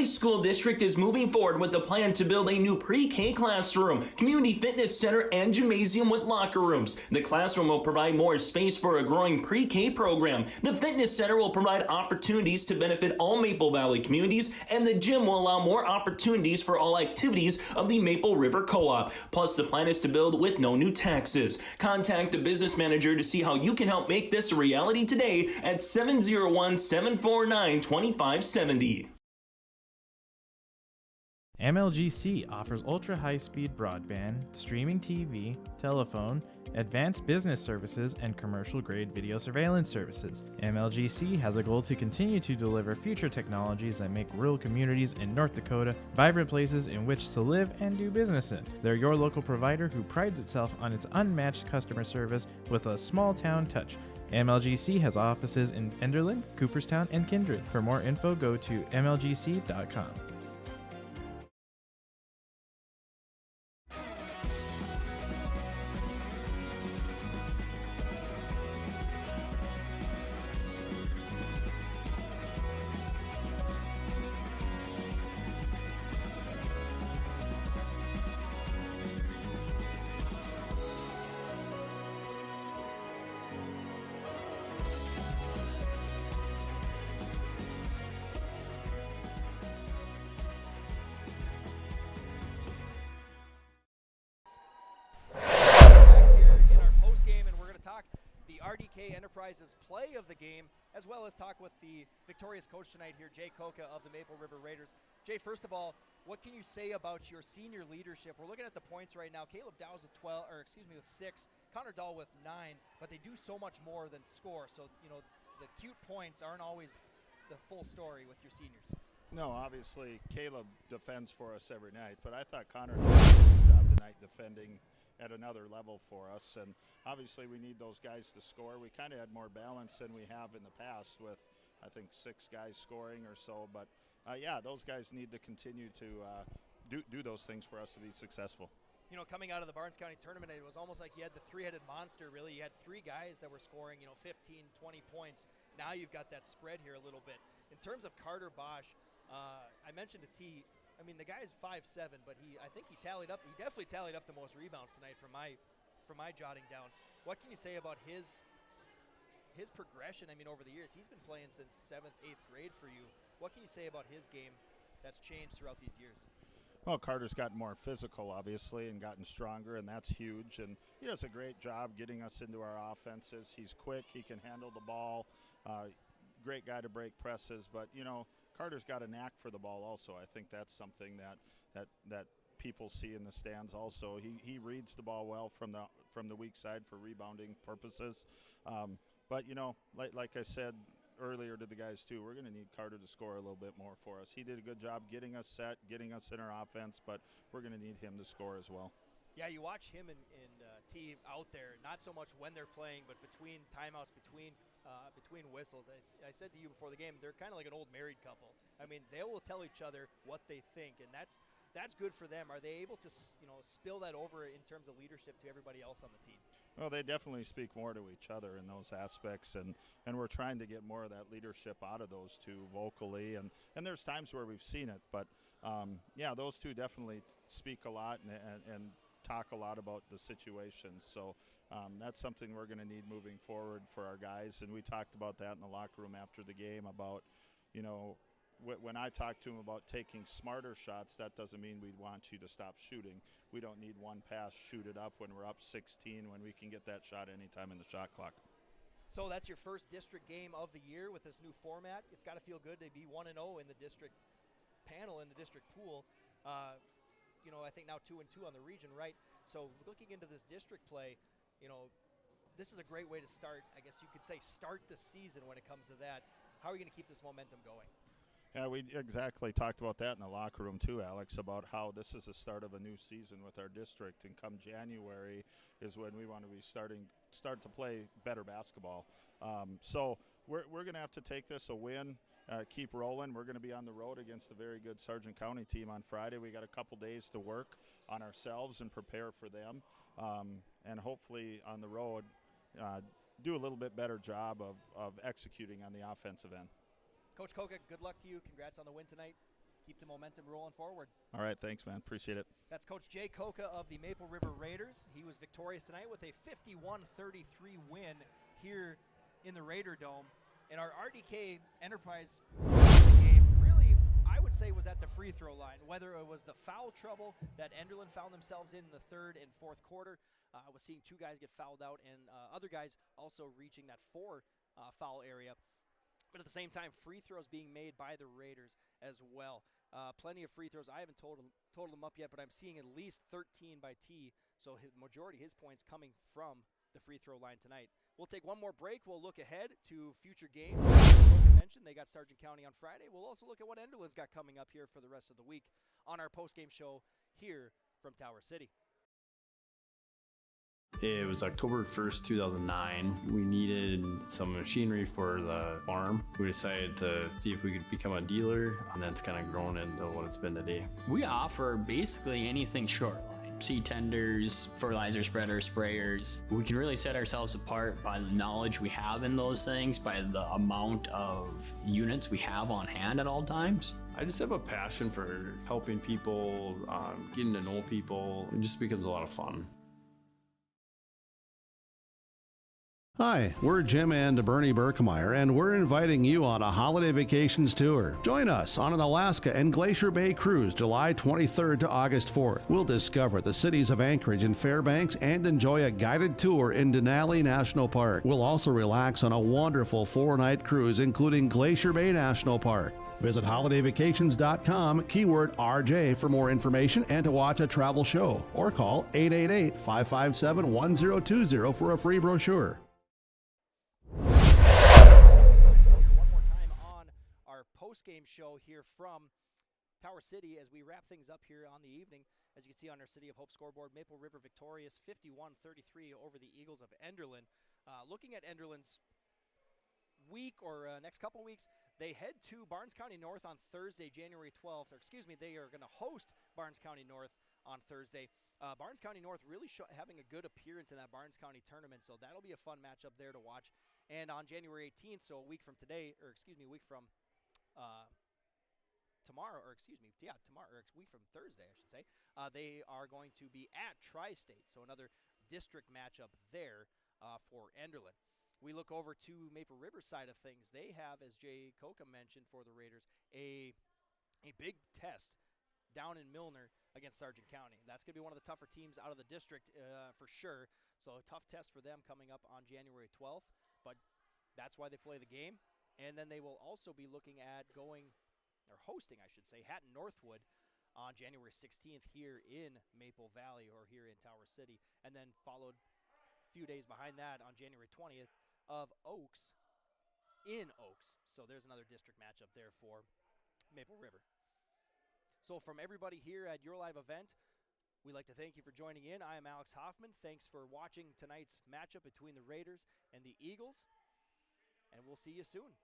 School District is moving forward with the plan to build a new pre-K classroom, community fitness center, and gymnasium with locker rooms. The classroom will provide more space for a growing pre-K program. The fitness center will provide opportunities to benefit all Maple Valley communities, and the gym will allow more opportunities for all activities of the Maple River Co-op. Plus, the plan is to build with no new taxes. Contact the business manager to see how you can help make this a reality today at 701-749-2570. MLGC offers ultra-high-speed broadband, streaming TV, telephone, advanced business services, and commercial-grade video surveillance services. MLGC has a goal to continue to deliver future technologies that make rural communities in North Dakota vibrant places in which to live and do business in. They're your local provider who prides itself on its unmatched customer service with a small-town touch. MLGC has offices in Enderlin, Cooperstown, and Kindred. For more info, go to mlgc.com. RDK Enterprises play of the game, as well as talk with the victorious coach tonight here, Jay Koka of the Maple River Raiders. Jay, first of all, what can you say about your senior leadership? We're looking at the points right now. Caleb Dow's with 6, Connor Dahl with 9, but they do so much more than score. So, the cute points aren't always the full story with your seniors. No, obviously Caleb defends for us every night, but I thought Connor did a good job tonight defending at another level for us, and obviously we need those guys to score. We kind of had more balance than we have in the past with, I think, 6 guys scoring or so, but those guys need to continue to do those things for us to be successful. Coming out of the Barnes County tournament, it was almost like you had the three-headed monster, really. You had 3 guys that were scoring, 15, 20 points. Now you've got that spread here a little bit. In terms of Carter Bosch, I mentioned to T, the guy is 5'7", but I think he definitely tallied up the most rebounds tonight from my jotting down. What can you say about his progression? Over the years, he's been playing since 7th, 8th grade for you. What can you say about his game that's changed throughout these years? Well, Carter's gotten more physical, obviously, and gotten stronger, and that's huge. And he does a great job getting us into our offenses. He's quick. He can handle the ball. Great guy to break presses. But, Carter's got a knack for the ball also. I think that's something that people see in the stands also. He reads the ball well from the weak side for rebounding purposes. But, like I said earlier to the guys too, we're going to need Carter to score a little bit more for us. He did a good job getting us set, getting us in our offense, but we're going to need him to score as well. Yeah, you watch him and T out there, not so much when they're playing, but between timeouts, between whistles. I said to you before the game, they're kind of like an old married couple. They will tell each other what they think, and that's good for them. Are they able to spill that over in terms of leadership to everybody else on the team? Well, they definitely speak more to each other in those aspects, and we're trying to get more of that leadership out of those two vocally, and there's times where we've seen it, but those two definitely speak a lot and talk a lot about the situations. So that's something we're going to need moving forward for our guys, and we talked about that in the locker room after the game about, when I talk to him about taking smarter shots, that doesn't mean we want you to stop shooting. We don't need one pass, shoot it up when we're up 16, when we can get that shot anytime in the shot clock. So that's your first district game of the year with this new format. It's got to feel good to be 1-0 in the district panel, in the district pool. I think now 2-2 on the region, right? So looking into this district play, this is a great way to start, I guess you could say, start the season when it comes to that. How are you going to keep this momentum going? Yeah, we exactly talked about that in the locker room too, Alex, about how this is the start of a new season with our district, and come January is when we want to be start to play better basketball. So we're going to have to take this a win, keep rolling. We're going to be on the road against a very good Sargent County team on Friday. We got a couple days to work on ourselves and prepare for them, and hopefully on the road do a little bit better job of executing on the offensive end. Coach Koka, good luck to you. Congrats on the win tonight. Keep the momentum rolling forward. All right, thanks, man. Appreciate it. That's Coach Jay Koka of the Maple River Raiders. He was victorious tonight with a 51-33 win here in the Raider Dome. And our RDK Enterprise game really, I would say, was at the free throw line. Whether it was the foul trouble that Enderlin found themselves in the third and fourth quarter, I was seeing 2 guys get fouled out, and other guys also reaching that 4 foul area. But at the same time, free throws being made by the Raiders as well. Plenty of free throws. I haven't totaled them up yet, but I'm seeing at least 13 by T. So his majority of his points coming from the free throw line tonight. We'll take one more break. We'll look ahead to future games. Like I mentioned, they got Sargent County on Friday. We'll also look at what Enderlin's got coming up here for the rest of the week on our post-game show here from Tower City. It was October 1st, 2009. We needed some machinery for the farm. We decided to see if we could become a dealer, and that's kind of grown into what it's been today. We offer basically anything short line. Seed tenders, fertilizer spreaders, sprayers. We can really set ourselves apart by the knowledge we have in those things, by the amount of units we have on hand at all times. I just have a passion for helping people, getting to know people. It just becomes a lot of fun. Hi, we're Jim and Bernie Berkemeyer, and we're inviting you on a holiday vacations tour. Join us on an Alaska and Glacier Bay cruise July 23rd to August 4th. We'll discover the cities of Anchorage and Fairbanks and enjoy a guided tour in Denali National Park. We'll also relax on a wonderful 4-night cruise, including Glacier Bay National Park. Visit holidayvacations.com, keyword RJ for more information and to watch a travel show, or call 888-557-1020 for a free brochure. Post-game show here from Tower City as we wrap things up here on the evening. As you can see on our City of Hope scoreboard, Maple River victorious 51-33 over the Eagles of Enderlin. Looking at Enderlin's week or next couple weeks, they head to Barnes County North on Thursday, January 12th. Or excuse me, they are going to host Barnes County North on Thursday. Barnes County North really having a good appearance in that Barnes County tournament, so that'll be a fun matchup there to watch. And on January 18th, so a week from today, or excuse me, a week from tomorrow, or excuse me, yeah, tomorrow, or a week from Thursday, I should say, they are going to be at Tri-State, so another district matchup there for Enderlin. We look over to Maple River side of things. They have, as Jay Koka mentioned for the Raiders, a big test down in Milner against Sargent County. That's going to be one of the tougher teams out of the district for sure, so a tough test for them coming up on January 12th, but that's why they play the game. And then they will also be looking at hosting, I should say, Hatton Northwood on January 16th here in Maple Valley or here in Tower City. And then followed a few days behind that on January 20th of Oaks in Oaks. So there's another district matchup there for Maple River. So from everybody here at your live event, we'd like to thank you for joining in. I am Alex Hoffman. Thanks for watching tonight's matchup between the Raiders and the Eagles. And we'll see you soon.